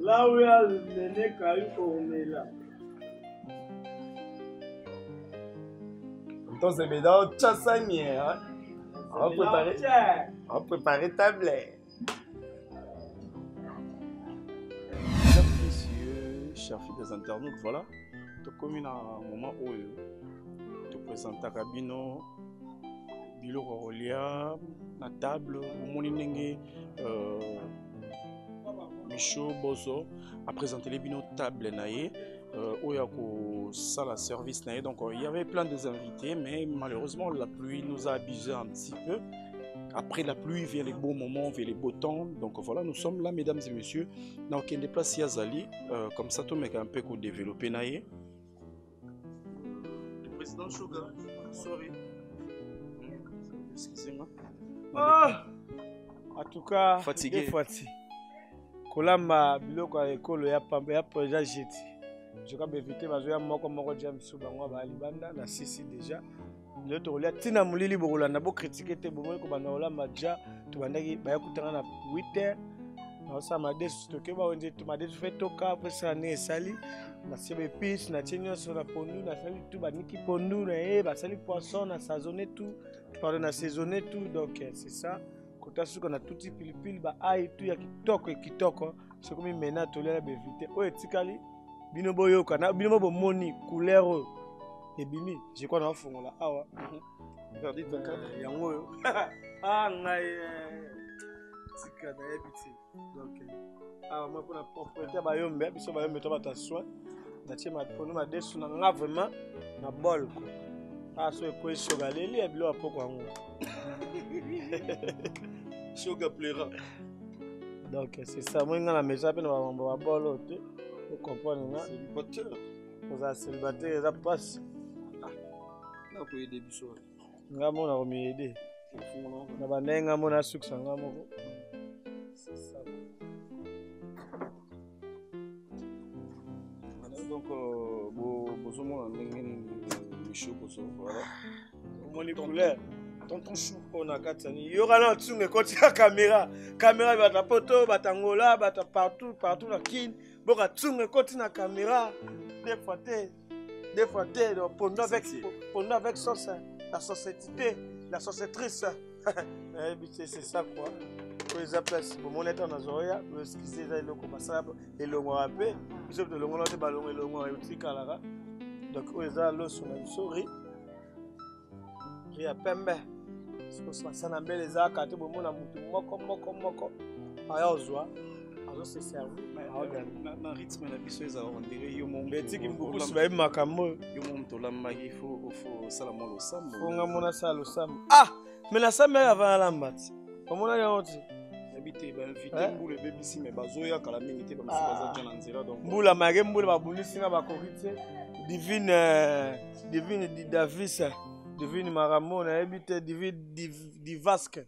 Là où il y a le nez caillou on est là. Entonces, me da chasagne, hein? On va préparer table. Mesdames, messieurs, chers fidèles internautes, voilà. Tu communes à un moment où tu présentes à Cabino, Bilo Rolia, la table, au Moninenge, Michaud Bozo a présenté les bino table naïe. Où il y a ça la service naïe. Donc il y avait plein d'invités, mais malheureusement la pluie nous a abusé un petit peu. Après la pluie vient les beaux moments, vient les beaux temps. Donc voilà, nous sommes là, mesdames et messieurs. Donc il y a des places Yazali, comme ça, tout le monde a un peu développé naïe. Le président Shoga, sorry. Excusez-moi. En tout cas, fatigué. Kolamba biloko ya ekolo ya pamba ya projet jeti. Je vais éviter bazoya moko James Subango ba libanda na sisi déjà. Le to lia tina mulili bokolanda bo critiquer te bomo ko bana olamba ja to bandaki ba yakutanga na 8h. Na sa ma desu to ke ba onje to ma desu fait toka après ça ne sali na sebe pis na chenyo sur la pondu na sali tout ba niki pondu na ba sali poisson na saisonner tout. Pardon na saisonner tout donc c'est ça. Kota suka na tuti pilipili ba ai tu ya kitoko c'est comme mena to lia ba éviter o etikali bino boyo kana bino bo moni couleur et bimi je crois na fongola awa regardez ton cadre yango yo ngai tika na ebiti donc moi pour la propriété ba yombe biso ba yombe to ba ta soin na tima ponu ma desu na nga vraiment na bol so ko shoga leli e bilo apoko yango Shoga plaira donc c'est ça moi nga na mesa pe na ba bol te. Vous comprenez, non? Célibataire. Vous êtes célibataire, ça passe. Là, vous pouvez aider Bissot. Nga mona ko mi aider. Na bana nga mona succès nga moko. C'est ça. Donc bozomona ndenge nini Michaud bozo voilà omoni couleur tonton chou on a katani yoka na tsunge koti ya caméra bata poto batangola bata partout na kin boka tsunge koti na caméra des fois pendant avec sauce la société la sociétrice c'est ça quoi pour les place pour mon état na zoya excuser ça le comme ça et le moi appé je de longo te balongo le moi utikala donc oza lo sur la souris ya pembe sana mbele ezalaka te bomona mutu moko aya ozwa azose servi na rythme na biso ezala ondire yo betiki mbukusu bayebi makambo yo moto olambaki ifo osala mwa losambo fonga mona sala losambo me nasambi aka vana lamba ti omona yango ti nayebi te bainvite mbula ebebisi me bazoyakala mingi te bamisi baza ja na nzela donc mbula mayeke mbula babundisi nga bakoki te divine davis divine marambo nayebi te divaske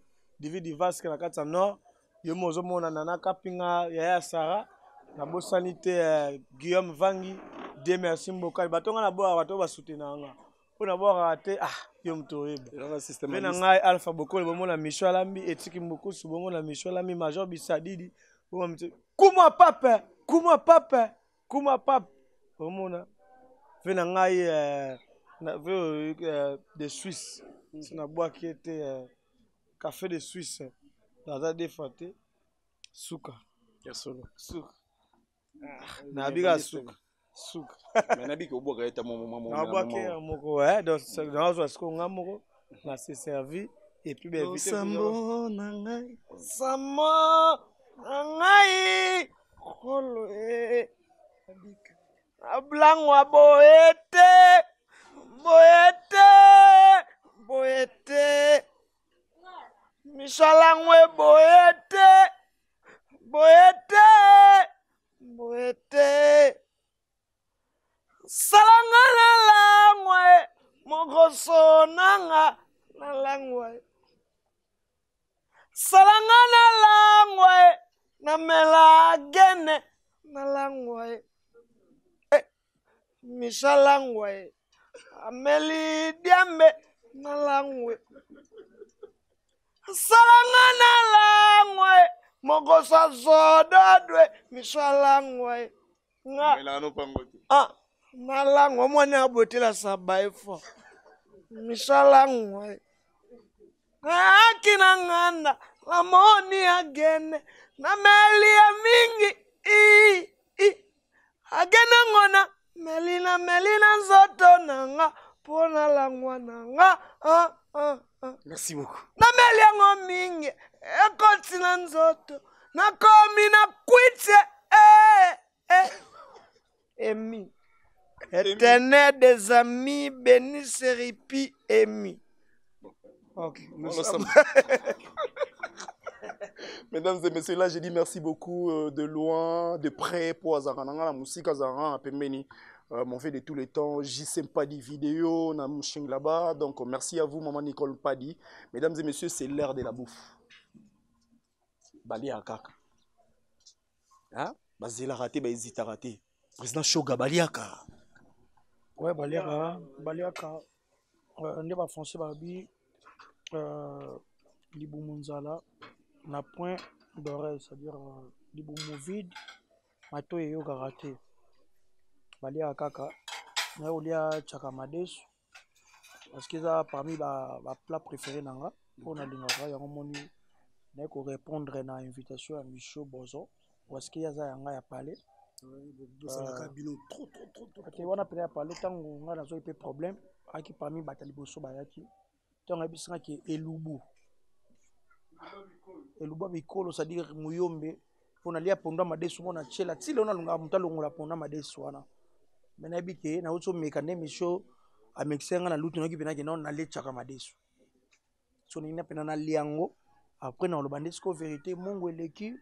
na kati ya nord yo mo ozomona nana kapinga yaya sara nabosani te guillaume vangi de merci mbokali batonga na boaka bato basutena nga mpo na boaka te yo moto oyeba mpe na ngai alpha bokoli bomona micho alambi etiki mbokusu bomona micho alambi major bisadidi kumwa pape bomona mpe na ngai de Suisse na boaki ete café de Suisse naza defa te suka ya solo suka nabika suka mais nabiki obwaka ete nabwaki moko donc nazwa siko nga moko na se servi et puis sambo na ngai kolo ablangwa boete Mishalangwe boete salanga na langwe mogoso nanga na langwe salanga na langwe na mela gene na langwe mishalangwe ameli diambe na langwe salanga na langwe mogosa zododwe mishalangwe na langwe mwana abotela sabai fo mishalangwe akina nganda la moni agene na meli ya mingi agene ngona melina nzoto nanga pona langwa nanga merci beaucoup na meli yango mingi ekoti na nzoto nakomi na kwitse emi éternel des amis béni seripi emi Mesdames et messieurs, là j'ai dit merci beaucoup de loin, de près pour Azarananga, la musique Azaran, Pemeni, mon fait de tous les temps, JCM Padi vidéo, na mouching là-bas, donc merci à vous maman Nicole Padi. Mesdames et messieurs, c'est l'heure de la bouffe. Bali Akaka. Hein? Bazela raté, Bazita raté. Président Shoga Baliaka. Ouais, Baliaka. On est pas français, Babi. Liboumunzala. Na point d'oreille, c'est-à-dire liboumu vide. Mato et yoga raté. Balia Kaka. Na olia chakamadesu. Parce que ça parmi les plats préférés nanga. On a l'ingara, y a un moni. Na ko répondre à l'invitation à Michaud Bozo. Parce qu'il y a ça yanga ya parler. On a pris à parler tant qu'on a un problème. Aki parmi batali boso bayaki. Tant abisanga ki elubu. Elubu bikolo c'est-à-dire muyombe. On a lia ponda madesu mona chela. Tile on a lunga mutalongo la ponda madesu wana. Mais n'habite na autre mécanisme Michaud a mixer na lutu noki pena kena na le chaka madesu. So ni na pena na liango après na lo bandesco vérité mongo eleki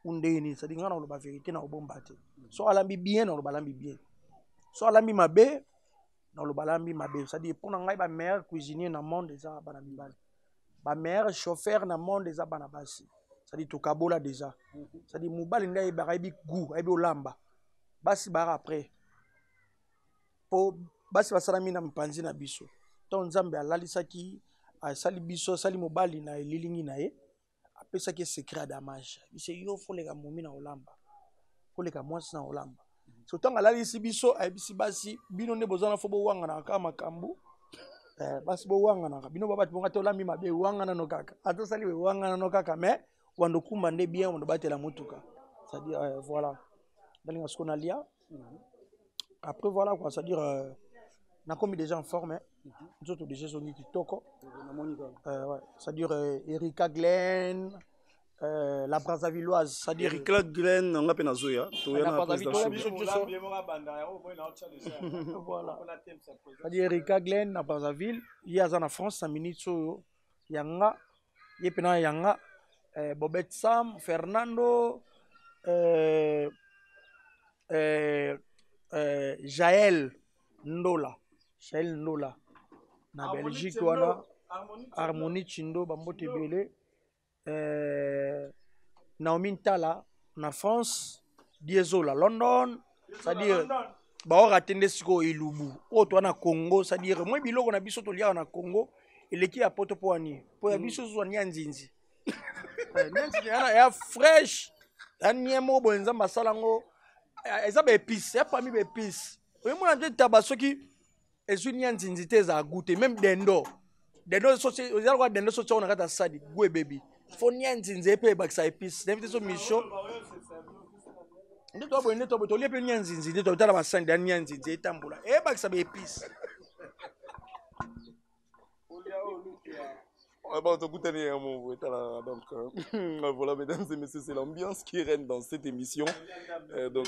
undeni c'est-à-dire na lo ba vérité na obombate. So alambi bien na lo balambi bien. So alambi mabe na lo balambi mabe. C'est-à-dire pour ngai ba meilleur cuisinier na monde déjà bana mibali. Ba meilleur chauffeur na monde déjà bana basi. C'est-à-dire to kabola déjà. C'est-à-dire mobali ndai ba bi goût, ba olamba. Basi bara après. po basi basalami na mpanzi na biso to nzambe alalisaki asali biso asali mobali na elilingi na ye apesaki secret damage biso yo foleka momi na olamba foleka mwasi na olamba so tanga alalisi biso ayebisi basi bino nde bozana fo bowangana kaka makambo basi bowangana bino babati bonga te olambi mabe wangana no kaka atosali wangana no kaka mais wando kumba nde bien wando batela mutuka c'est-à-dire voilà dans ce qu'on a lia après voilà quoi c'est-à-dire na comme déjà en forme nous autres déjà sont ni kitoko ouais c'est-à-dire Erika Glenn la Brazzavilloise c'est-à-dire Erika Glenn on appelle Nazoya voilà c'est-à-dire Erika Glenn na Brazzaville il y a en France 5 minutes so yanga yepena yanga Bobet Sam Fernando Jaël Ndola na Belgique wana Harmonie Chindo bambote belé Naomi Ntala na France Diezola London c'est-à-dire baora tende siko ilubu oto na Congo c'est-à-dire moi biloko na biso to lia na Congo eleki ya poto po ani po ya biso zo nya nzinzi nzinzi ya fresh anyemo bonza masalango eza ba épice ya parmi ba épice oyo mona nte tabasoki ezuni nzinzi te za goûter même dendo so ozala kwa dendo so tsona kata sadi gwe baby fo nzinzi epe bakisa épice devite so micho ndito abo ndito to lepe nzinzi ndito tala basandi ya nzinzi etambula bakisa ba épice Donc voilà, mesdames et messieurs, c'est l'ambiance qui règne dans cette émission. Donc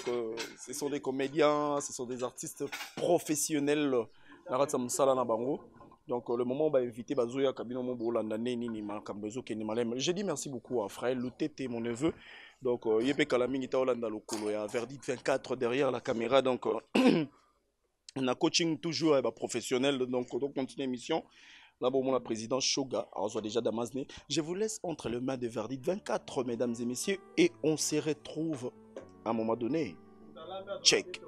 ce sont des comédiens, ce sont des artistes professionnels. Donc le moment où on va inviter Bazoya Kabino Mobolanda Nini Makambezo Kenimalem. J'ai dit merci beaucoup à frère Loutete, mon neveu. Donc Yepe Kalamini Taolanda Lokolo, il y a Verdict 24 derrière la caméra. Donc on a coaching toujours professionnel. Donc on continue l'émission. Là, bon, mon président Shoga, alors soit déjà Damasné. Je vous laisse entre les mains de Verdict 24, mesdames et messieurs, et on se retrouve à un moment donné. Check.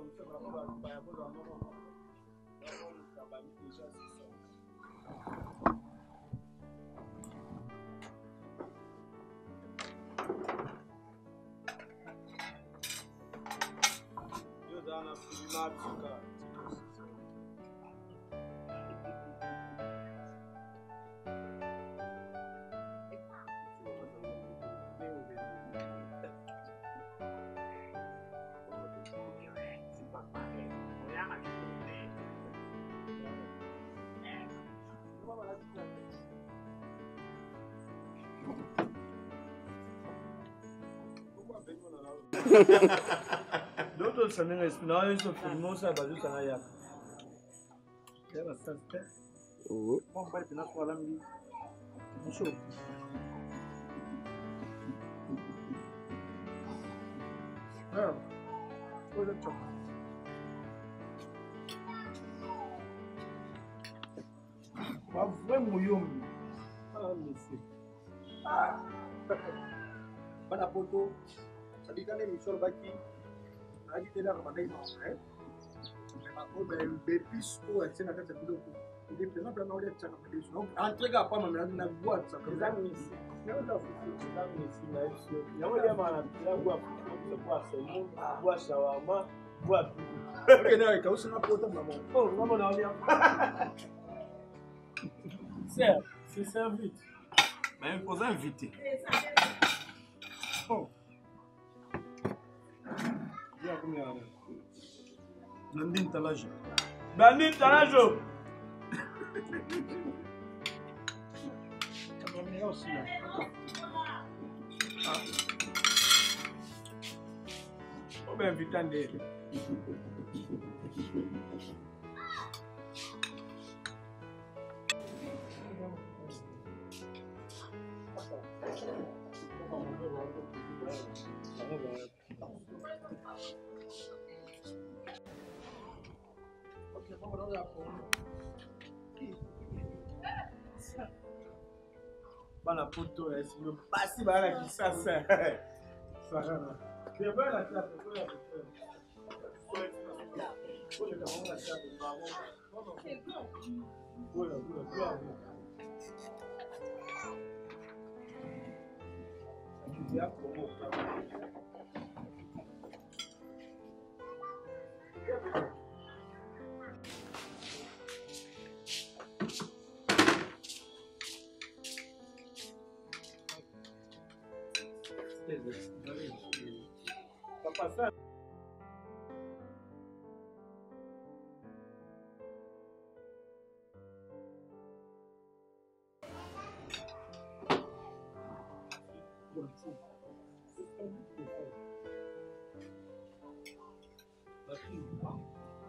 D'autres ça n'est pas une film ça va juste en ailleurs. C'est la santé. Oh. Bon pas de notre problème dit. Bonjour. Ah. Oh le top. Pas vraiment yom. Ah monsieur. Ah. Pas la photo. Ça dit quand les sur baki. A dit là comme des monstres. Mais ma pauvre bébis ou elle s'est na tête de l'eau. Il est plein plein de ça comme des gens. Entre gars pas même na boîte ça comme ça. Il y a là ici là ici. Il y a là mal là boîte pour c'est bon. Boîte shawarma, boîte. OK là quand on a porté maman. Oh, maman on a c'est servi. Mais il faut inviter. Oh. Nandine Talajo. Nandine Talajo. On va inviter André. Bana poto est le passi bana qui ça ça ça bien bana la photo Papa,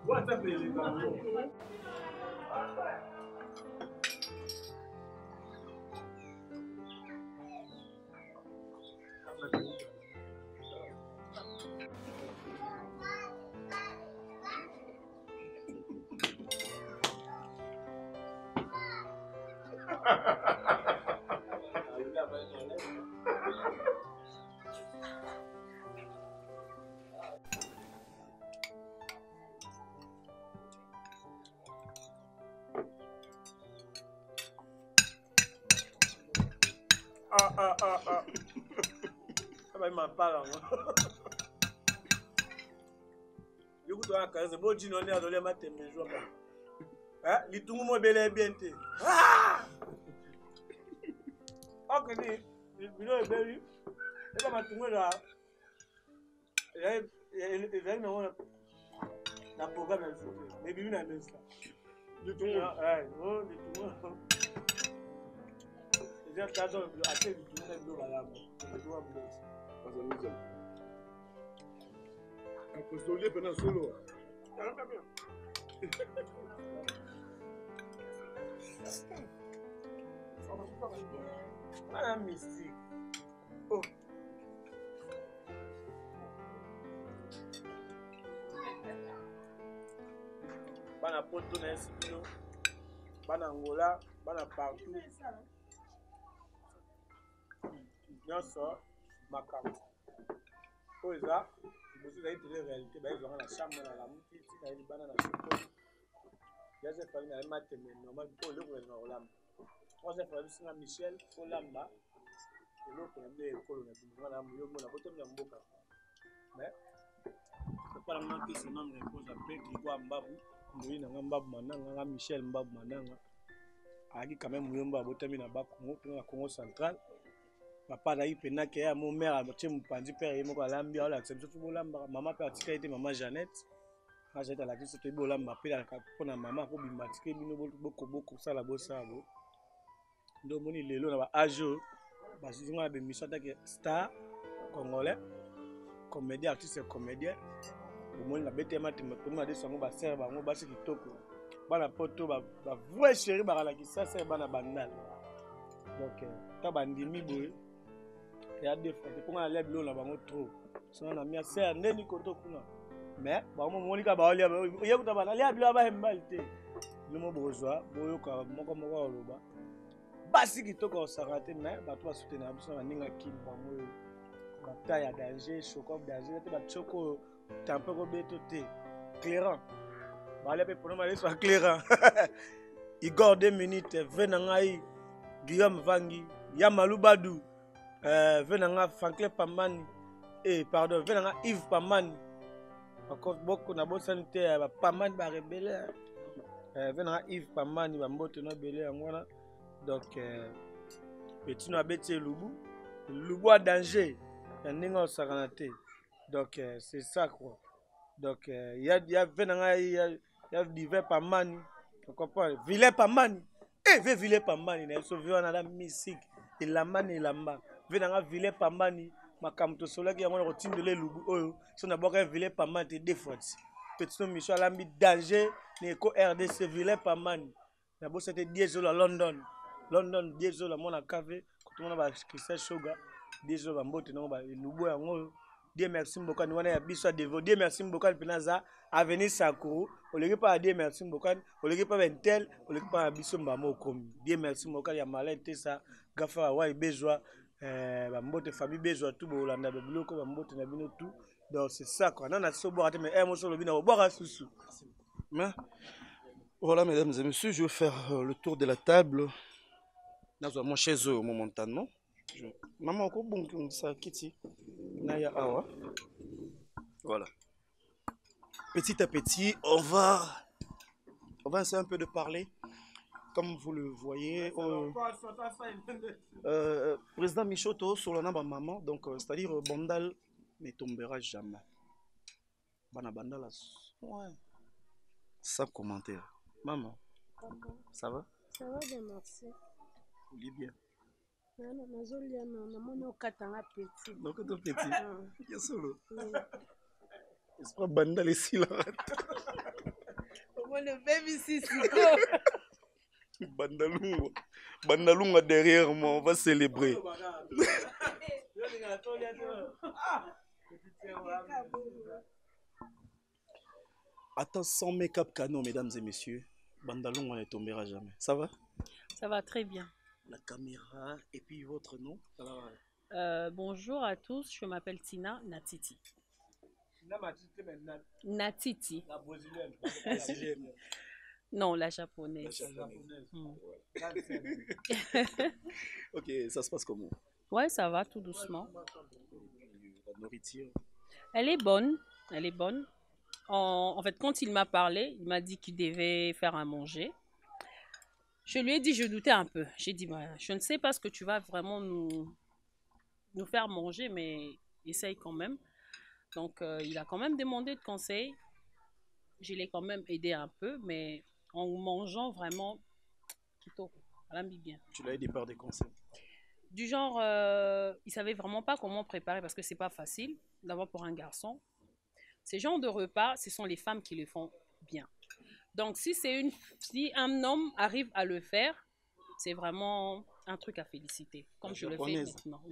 what's up, baby? Il m'a parlé. Je vous dois que c'est bon, je n'ai pas de matin, mais je vais. Hein? Les tout le monde est bien. Ah! Ok, les vidéos est belle. Et là, ma tout le monde là. Il y a un programme. Mais il y a un instant. Les tout le monde. Ouais, les tout le monde. Les gens qui ont acheté les tout le monde là. Les tout le monde. Apostolier pendant solo. Madame mystique. Oh. Bana poto na esipino. Bana Angola, bana partout. Nyonso makambo. Oza, vous avez une réalité, ils ont la chambre dans la moutique, ils ont une banane à chocolat. Il y a des familles qui ont maté, mais normalement, pour le gouvernement, on l'a. Moi, j'ai fait un Michel, on l'a. Et l'autre, on a mis l'école, on a dit, on a mis l'école, on a mis l'école. Mais, c'est pas la même chose, c'est une réponse après, Grégoire Mbabou, Moïna Mbabou Mananga, Michel Mbabou Mananga. Il y a quand même Mouyomba, Botami Naba Congo, dans Congo central. Papa d'ailleurs pena que ya mon mère a battu mon pandi père et mon galambi ala c'est tout bon lamba maman père tika était maman Jeannette quand j'étais à la classe c'était bon lamba père pour na maman pour bimbatike bino beaucoup ça la bossa bo ndo moni lelo na ba ajo ba zinga be misata que star congolais comédien artiste comédien le moni na bete mate ko na deso ngo ba serre ba ngo ba se kitoko bana poto ba vrai chéri ba la ki ça c'est bana bandal donc ta bandimi boy. Il y a des fois, pour aller bleu là, on trop. Sinon, on a mis à serre, n'est-ce pas kuna. Mais, bon, mon liga ba aller, il y a tout à aller bleu ba embalté. Le mot bourgeois, boyo ka moko moko oloba. Basi kitoko sarate mais ba toi soutenir biso na ninga kin ba mo. Bataille à danger, chocob danger, te ba choko tampe ko beto te. Clairant. Ba aller pour nous aller sur clairant. Igor 2 minutes, venangai Guillaume Vangi, Yamalou Badou. Venanga Franklin Pamani pardon venanga Yves Pamani encore beaucoup na bo santé Pamani ba rebelle venanga Yves Pamani ba mbote no belé ngona donc petit no abeti lubu a danger ndinga osakanate donc c'est ça quoi donc il y a venanga il y a divers Pamani on comprend Ville Pamani Ville Pamani na sauvé on a la musique il lamba venanga Ville Pamani makamto solaki yango ko tindele lubu oyo so na boka Ville Pamani deux fois petit mission lambi danger ne ko RDC Ville Pamani na bo c'était diesel à London 10 la mona café ko mona ba Christian Sugar 10 ba mbote no ba lubu yango Dieu merci mbokani wana ya biso devo Dieu merci mbokani penaza avenir Sakuru oleki pa Dieu merci mbokani oleki pa bentel oleki pa biso mbamo komi Dieu merci mbokani ya malente ça gafa wa bezwa ba mbote famille bezwa tout bolanda ba biloko ba mbote na bino tout donc c'est ça quoi nana so boka te mais mo so lobi na boka susu Mais, voilà, mesdames et messieurs, je vais faire le tour de la table. Moi, chez eux, momentanément. Maman, bon, ça, Kitty. Naya Awa. Voilà. Petit à petit, on va essayer un peu de parler. Comme vous le voyez, président Michoto sur le nom de maman, donc c'est-à-dire Bandal ne tombera jamais. Bana Bandal, ouais. Sans commentaire. Maman, ça va? Ça va bien, merci. Vous lis bien. Nazolia na moni okatanga petit. Donc tout petit. Bien solo. C'est pas Bandal ici là. On le fait ici. Bandalunga derrière moi, on va célébrer. Attends, sans make-up canon, mesdames et messieurs. Bandalunga ne tombera jamais. Ça va? Ça va très bien. La caméra et puis votre nom? Bonjour à tous, je m'appelle Tina Natiti. Natiti. La brésilienne. Non, la japonaise. Ok, ça se passe comment? Ouais, ça va tout doucement. La nourriture? Elle est bonne, elle est bonne. En fait, quand il m'a parlé, il m'a dit qu'il devait faire à manger. Je lui ai dit, je doutais un peu. J'ai dit, bah, je ne sais pas ce que tu vas vraiment nous faire manger, mais essaye quand même. Donc, il a quand même demandé de conseils. Je l'ai quand même aidé un peu, mais en mangeant vraiment, plutôt, bien. Tu l'as aidé par des conseils? Du genre, il savait vraiment pas comment préparer parce que c'est pas facile, d'abord pour un garçon. Ces genres de repas, ce sont les femmes qui le font bien. Donc, si un homme arrive à le faire, c'est vraiment un truc à féliciter, comme je le fais maintenant.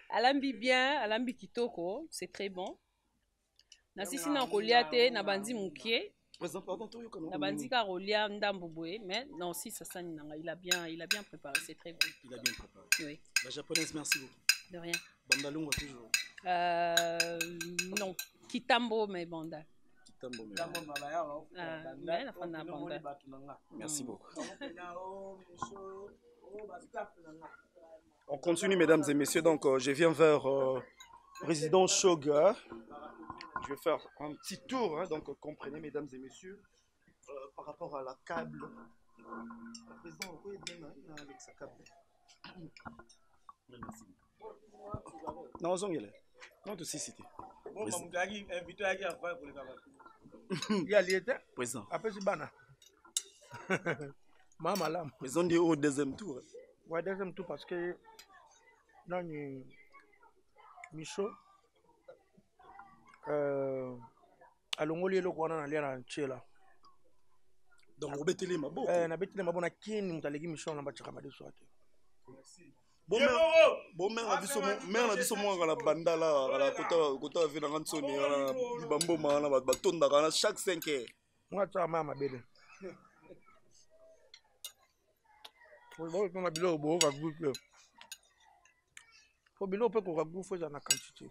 Alambi bien, alambi kitoko, c'est très bon. Nasisi na kolia te na bandi mukie. Na bandi ka kolia ndambubwe, mais non si ça sani nanga, il a bien préparé, c'est très bon. Il a bien préparé. Oui. La japonaise, merci beaucoup. De rien. Bandalunga toujours. Non, Kitambo mais banda. Kitambo mais banda. Merci beaucoup. On continue, mesdames et messieurs. Donc, je viens vers président Shoga. Je vais faire un petit tour. Hein, donc, comprenez, mesdames et messieurs, par rapport à la câble. Le président, oui, bien avec sa câble. Merci. Non, non, de cité. Il y a l'état. Président. Après, c'est bana. Maman, là. Président dit au deuxième tour. Ouais, deuxième tour parce que. Non, Michaud. Alongoli le kwana na lia nchela. Donc obetele maboko. Na betele mabona kini mutalegi Michaud na bachaka madeso ate. Bon mère na biso mo la banda la kota vina ngansoni la bambo mana batonda kana chaque 5 heures. Moi ça mama bele. Faut na bilo bo ka groupe. Faut bilo pe ko ka groupe faut na quantité.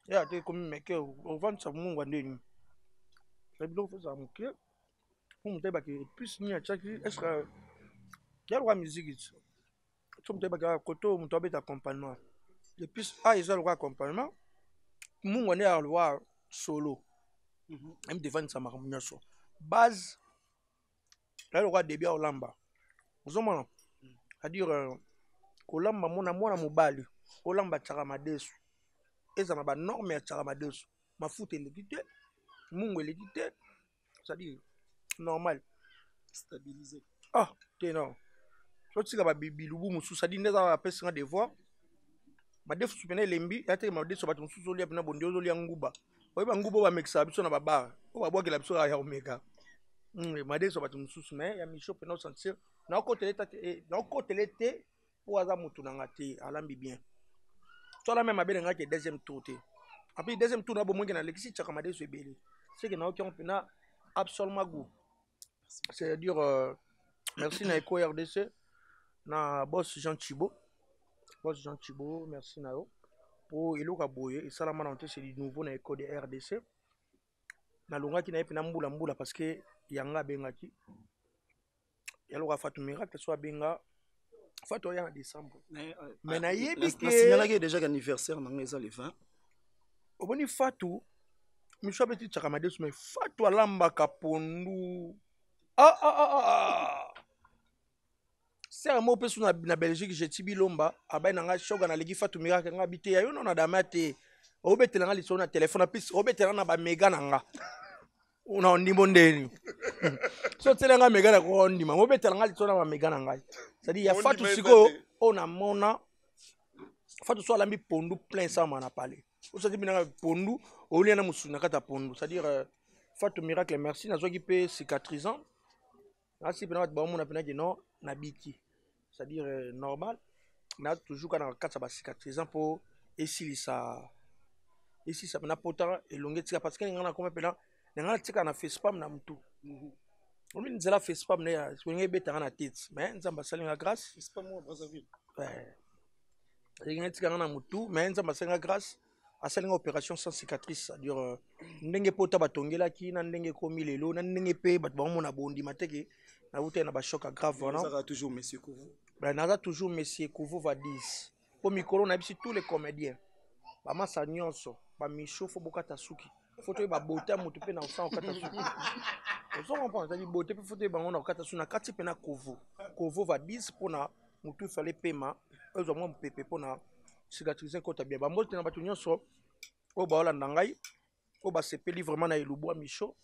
Ya te comme meke au vendre ça mungu ndeni. Le bilo faut ça muke. Pour monter ba que plus ni a chaque est-ce que il y a la musique. Comme tu as koto muto abeta accompagnement. Et puis ils ont le accompagnement. Mungu ne a le solo. Même devant ça makamnyoso. Base là le roi débia olamba. Ozomona. C'est-à-dire kolamba mona mobali. Olamba tsaka madesu. Ezana ba norme ya tsaka madesu. Mafuta l'équité. Mungu l'équité. C'est-à-dire normal. Stabilisé. Ah, t'es non. Si tu as des devoirs, tu as lembi, tu as des devoirs, tu as c'est-à-dire merci na Eco RDC. Na boss Jean Thibault, merci Nao pour Elo Kaboye et Salamana c'est du nouveau na Eco de RDC nalongaki na ye mpena mbula parce que yanga abengaki yaloka Fatou Miracle so abenga Fatou oya na décembre mais nayebi ke nasignalaki déjà qu'anniversaire nango eza le 20 oboni Fatou miso abeti tshaka madesu mais Fatou alambaka pondu sere mo mpe so na Belgique jeti bilomba abai na nga shoga naleki Fatou Miracle nga bite ya yo no na dama te obetela nga lisolo na telefone apesi obetela na bamega na nga una ondimo ndeni so tele nga mega na ko ondima obetela nga lisolo na bamega na ngai c'est-à-dire ya Fatou siko ona mona Fatou so alambi pondu plein ça mana parler osati bina pondu olia na musuna kata pondu c'est-à-dire Fatou Miracle merci nazoki pe cicatrisant asi pena ba mona pena que non na biki c'est-à-dire normal na toujours kana kata ba cicatrisant pour esilisa pena pota elonge tika parce que ngana koma pena ngana tika na FacePam na mtu omi nzela FacePam na ya ngenge beta na tête mais nzamba salinga grâce FacePam moi Brazzaville ngenge tika na mtu mais nzamba salinga grâce asalinga opération sans cicatrice c'est-à-dire ndenge pota batongelaki na ndenge komi lelo na ndenge pe bato bamona bondi mateke na ute na ba choc grave voilà ça toujours monsieur Kouvou naza toujours monsieur Kouvou va 10 pour micro na bisi tous les comédiens ba masa nyonso ba micho fo bokata suki foto ba bota mutu pe na usa okata suki ozo comprendre ça dit bote pe foto ba ngona okata suki na kati pe na Kouvou va 10 pour na mutu fallait paiement ozo mo pepe pour na cicatriser kota bien ba mbote na batu nyonso o ba olanda ngai o ba sepeli vraiment na elubu micho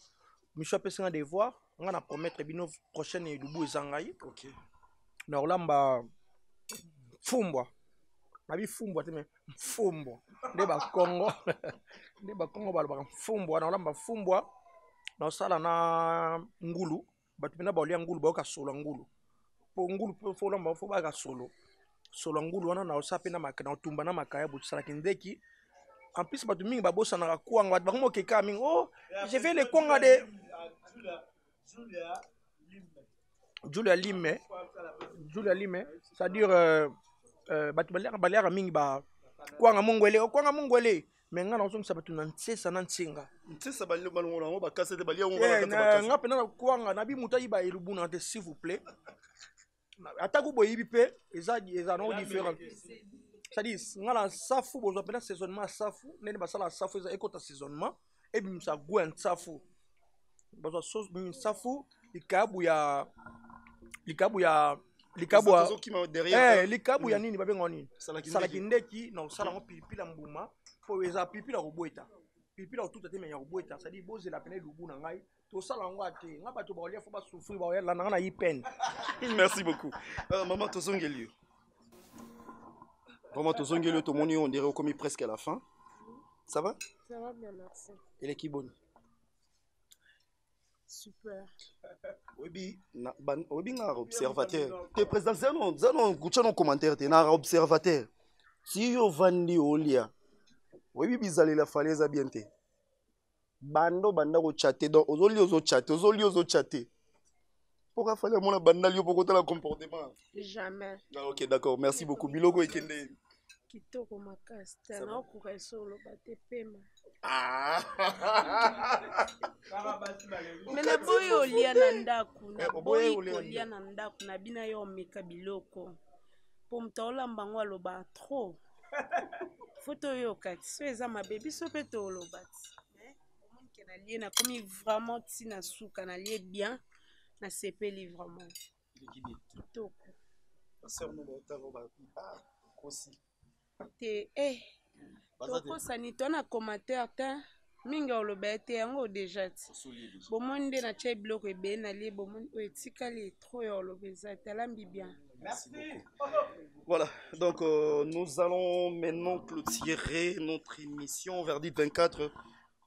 apesa nga devoir nga na promettre bino prochaine elubu ezangai OK na olamba fumbwa na bi fumbwa te me fumbwa nde ba Congo balobaka fumbwa na olamba fumbwa na osala na ngulu bato pena baolia ngulu bayoka solo ngulu po ngulu fo olamba fo baka solo ngulu wana na osa pena na otumba na makaya botisalaki ndeki en plus bato mingi babosanaka kwanga bato bango mokeka mingi oh je vais le kwanga de Julia Lime c'est-à-dire bato baliaka mingi ba kwanga mongwele mais nga na osongisa bato na ntiesa na ntsinga ntiesa balongola ngo bakasa te balia ngo nga pena na kwanga na bimuta yiba elubu na te s'il vous plaît atako boyibi pe eza no différent c'est-à-dire nga na safu bozwa pena saisonnement safu nene basala safu eza ekota saisonnement ebimisa goût ya safu bazwa sauce safu likabu ya likabu ya nini babenga nini salaki ndeki na osala ngo pilipili mbuma po eza pilipili kobweta pilipili otuta te menya kobweta c'est-à-dire bozela pena elubu na ngai tosala ngo ate nga bato baolia fo basouffrir baoyala na nga na yipen merci beaucoup maman tozongeli vraiment tozongeli tomoni on dirait commis presque à la fin ça va bien merci et l'équipe bonne super oyebi nga observateur te président zano kutya no commentaire te na observateur si yo vandi olia oyebi bizalela fale eza bien te banda kochate donc ozochate pourquoi fallait mona banda lio pour kotala comportement jamais ok d'accord merci beaucoup biloko ekende kitoko makasi tana okoka solo bate pema mene boyo olia na ndako na boyo kolia na ndako na bina yo omeka biloko po muta olamba ngo aloba trop foto oyo kati so eza mabe biso mpe tooloba ti omonike nalie nakomi vraiment ntina suka nalie bien nasepeli vraiment kitoko te tokosani to na commentaire te mingi oloba ete yango deja ti bomoni nde natia biloko ebele nalie bomoni oyo etikali trop ya oloba eza te alambi bien. Merci beaucoup. Voilà, donc nous allons maintenant clôturer notre émission Verdict 24.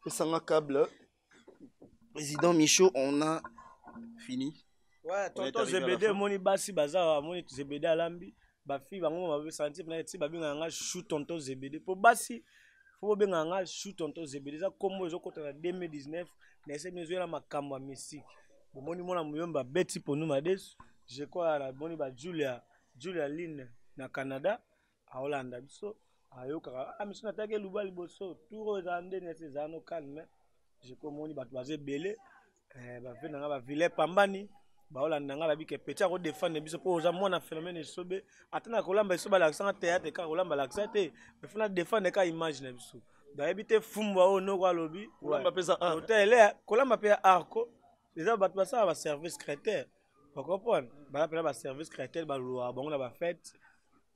Sanga câble. Président Michaud, on a fini. Ouais, tonton Zebede, moni basi baza, moni Zebede alambi. Ba fi bango ma be sentir na ti ba binga nga chou tonton Zebede. Po basi faut benga nga chou tonton Zebede. Ça comme ezo kota na 2019, na ese mezo la makambo ya musique. Bo moni mona muyomba beti pour nous mades. Je crois la moni ba Julia Line na Canada, à Hollande biso. Ayoka amiso na take luba liboso. Touro za ndene se za no calme. je comprends bato baze belé ba fait nanga ba vilain pambani ba olanda nga ba bi ke petit ko défendre biso po oza mona phénomène sobe atana kolamba iso ba l'accent théâtre ka kolamba l'accent te mais fona défendre ka image na biso da ebité fumba o no kwa lobi kolamba pesa hôtel kolamba pe arco les bato ba service secrétaire vous comprenez ba service secrétaire ba lo bango na ba fête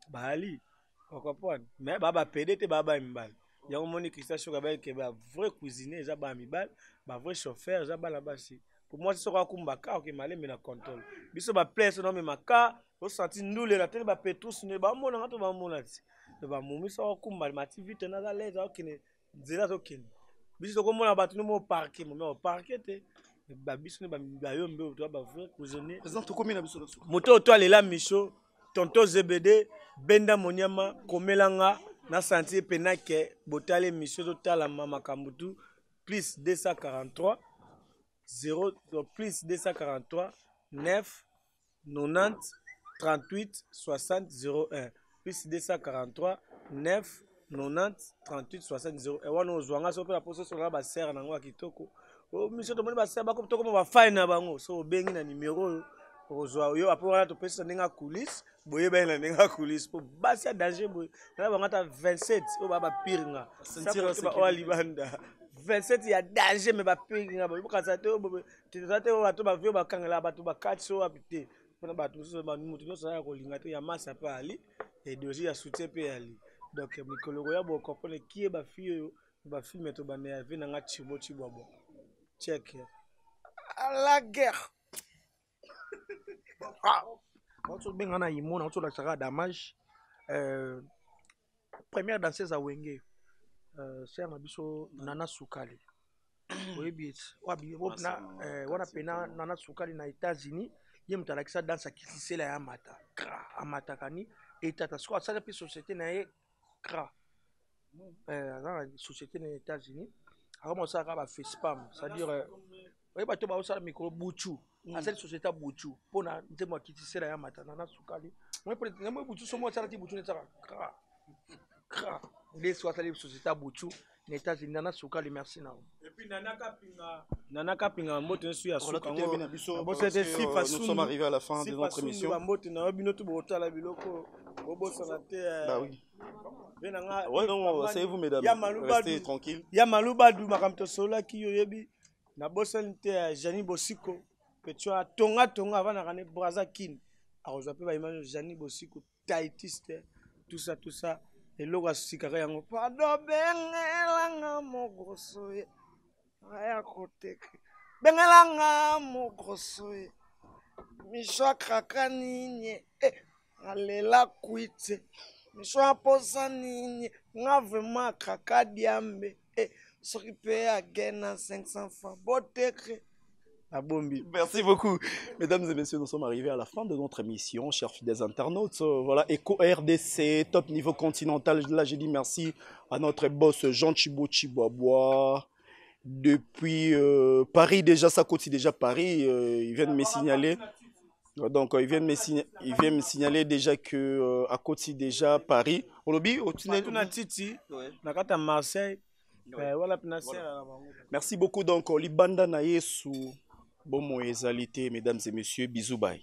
ba ali vous comprenez mais ba pédé te ba mbal yango moni Christian Choka ke ba vrai cuisinier za ba mibal ba vrai chauffeur za ba la basi pour moi c'est quoi kumba ka ok malé mais na contrôle biso ba place non mais maka au senti ndule la tele ba petrus ne ba mona ngato ba mona ti ba mumi so kumba mati vite na za leza okine nzela zokine biso ko mona batu no mo parquer mo parquer te ba biso ne ba yombe to ba vrai cuisinier présent to combien na biso moto to alela micho tonto ZBD benda monyama komelanga na senti pena ke botale micho to tala mama kambutu plus 243 0 plus 243 9 90 38 60 01 plus 243 9 90 38 60 01 et wana ozwanga so pe la poso sur ba serre nango kitoko o miso to moni ba serre ba ko toko ba fine na bango so obengi na numéro ozwa yo après wana to pesa ninga coulisse boye ba na ninga coulisse po basi ya danger boye na bango ta 27 o ba piringa sentir ba libanda 27 ya danger mais ba piringa boye ka sa to te bato ba vio ba kangela bato ba catch so habité pona bato so ba mutu no sa ko linga te ya massa pa ali et doji ya soutien pe ali donc mikolo ya bo comprendre qui est ba fille ba filme to ba ne vina nga chibo bo check à la guerre on benga na imona on la saka damage première danseuse à Wenge c'est un biso Nana Sukali oyebi wana pena Nana Sukali na États-Unis ye mutalakisa danse akisisela ya mata amata kani etata so asala pe société na ye kra dans la société des États-Unis avant ça ba FacePam c'est-à-dire oyebi bato ba osala micro buchu asali société buchu pona nzemo akisisela ya mata Nana Sukali moi peut être moi buchu so moi asala ti buchu ne saka kra les soit asali société buchu les États-Unis Nana Sukali merci na et puis Nana Kapinga mbote nsu ya suka nous sommes arrivés à la fin de notre émission mbote na bino to botala biloko bobosana te bah oui ouais non c'est vous mesdames restez tranquille ya malubadu makamto sola ki yoyebi na bosani te Jani Bosiko que tu as tonga avant na kane braza kin a ozwa pe ba image Jani Bosiko taitiste tout ça et loga sikaka yango pardon bengelanga mogoso aya koteke bengelanga mogoso misho kaka ninye alela kuite misho aposa ninye nga vraiment kaka diambe soki pe agena 500 francs boteke. Merci beaucoup. Mesdames et messieurs, nous sommes arrivés à la fin de notre émission, chers fidèles internautes. Voilà, Eco RDC, top niveau continental. Là, j'ai dit merci à notre boss Jean Chibo Chiboabois. Depuis Paris, déjà, ça coûte déjà Paris. Ils viennent me signaler. Donc, ils viennent me signaler déjà que à côté déjà Paris. Au lobby, au tunnel. Marseille. Merci beaucoup. Donc, Libanda Nayesu. Bon, mesdames et messieurs, bisous, bye.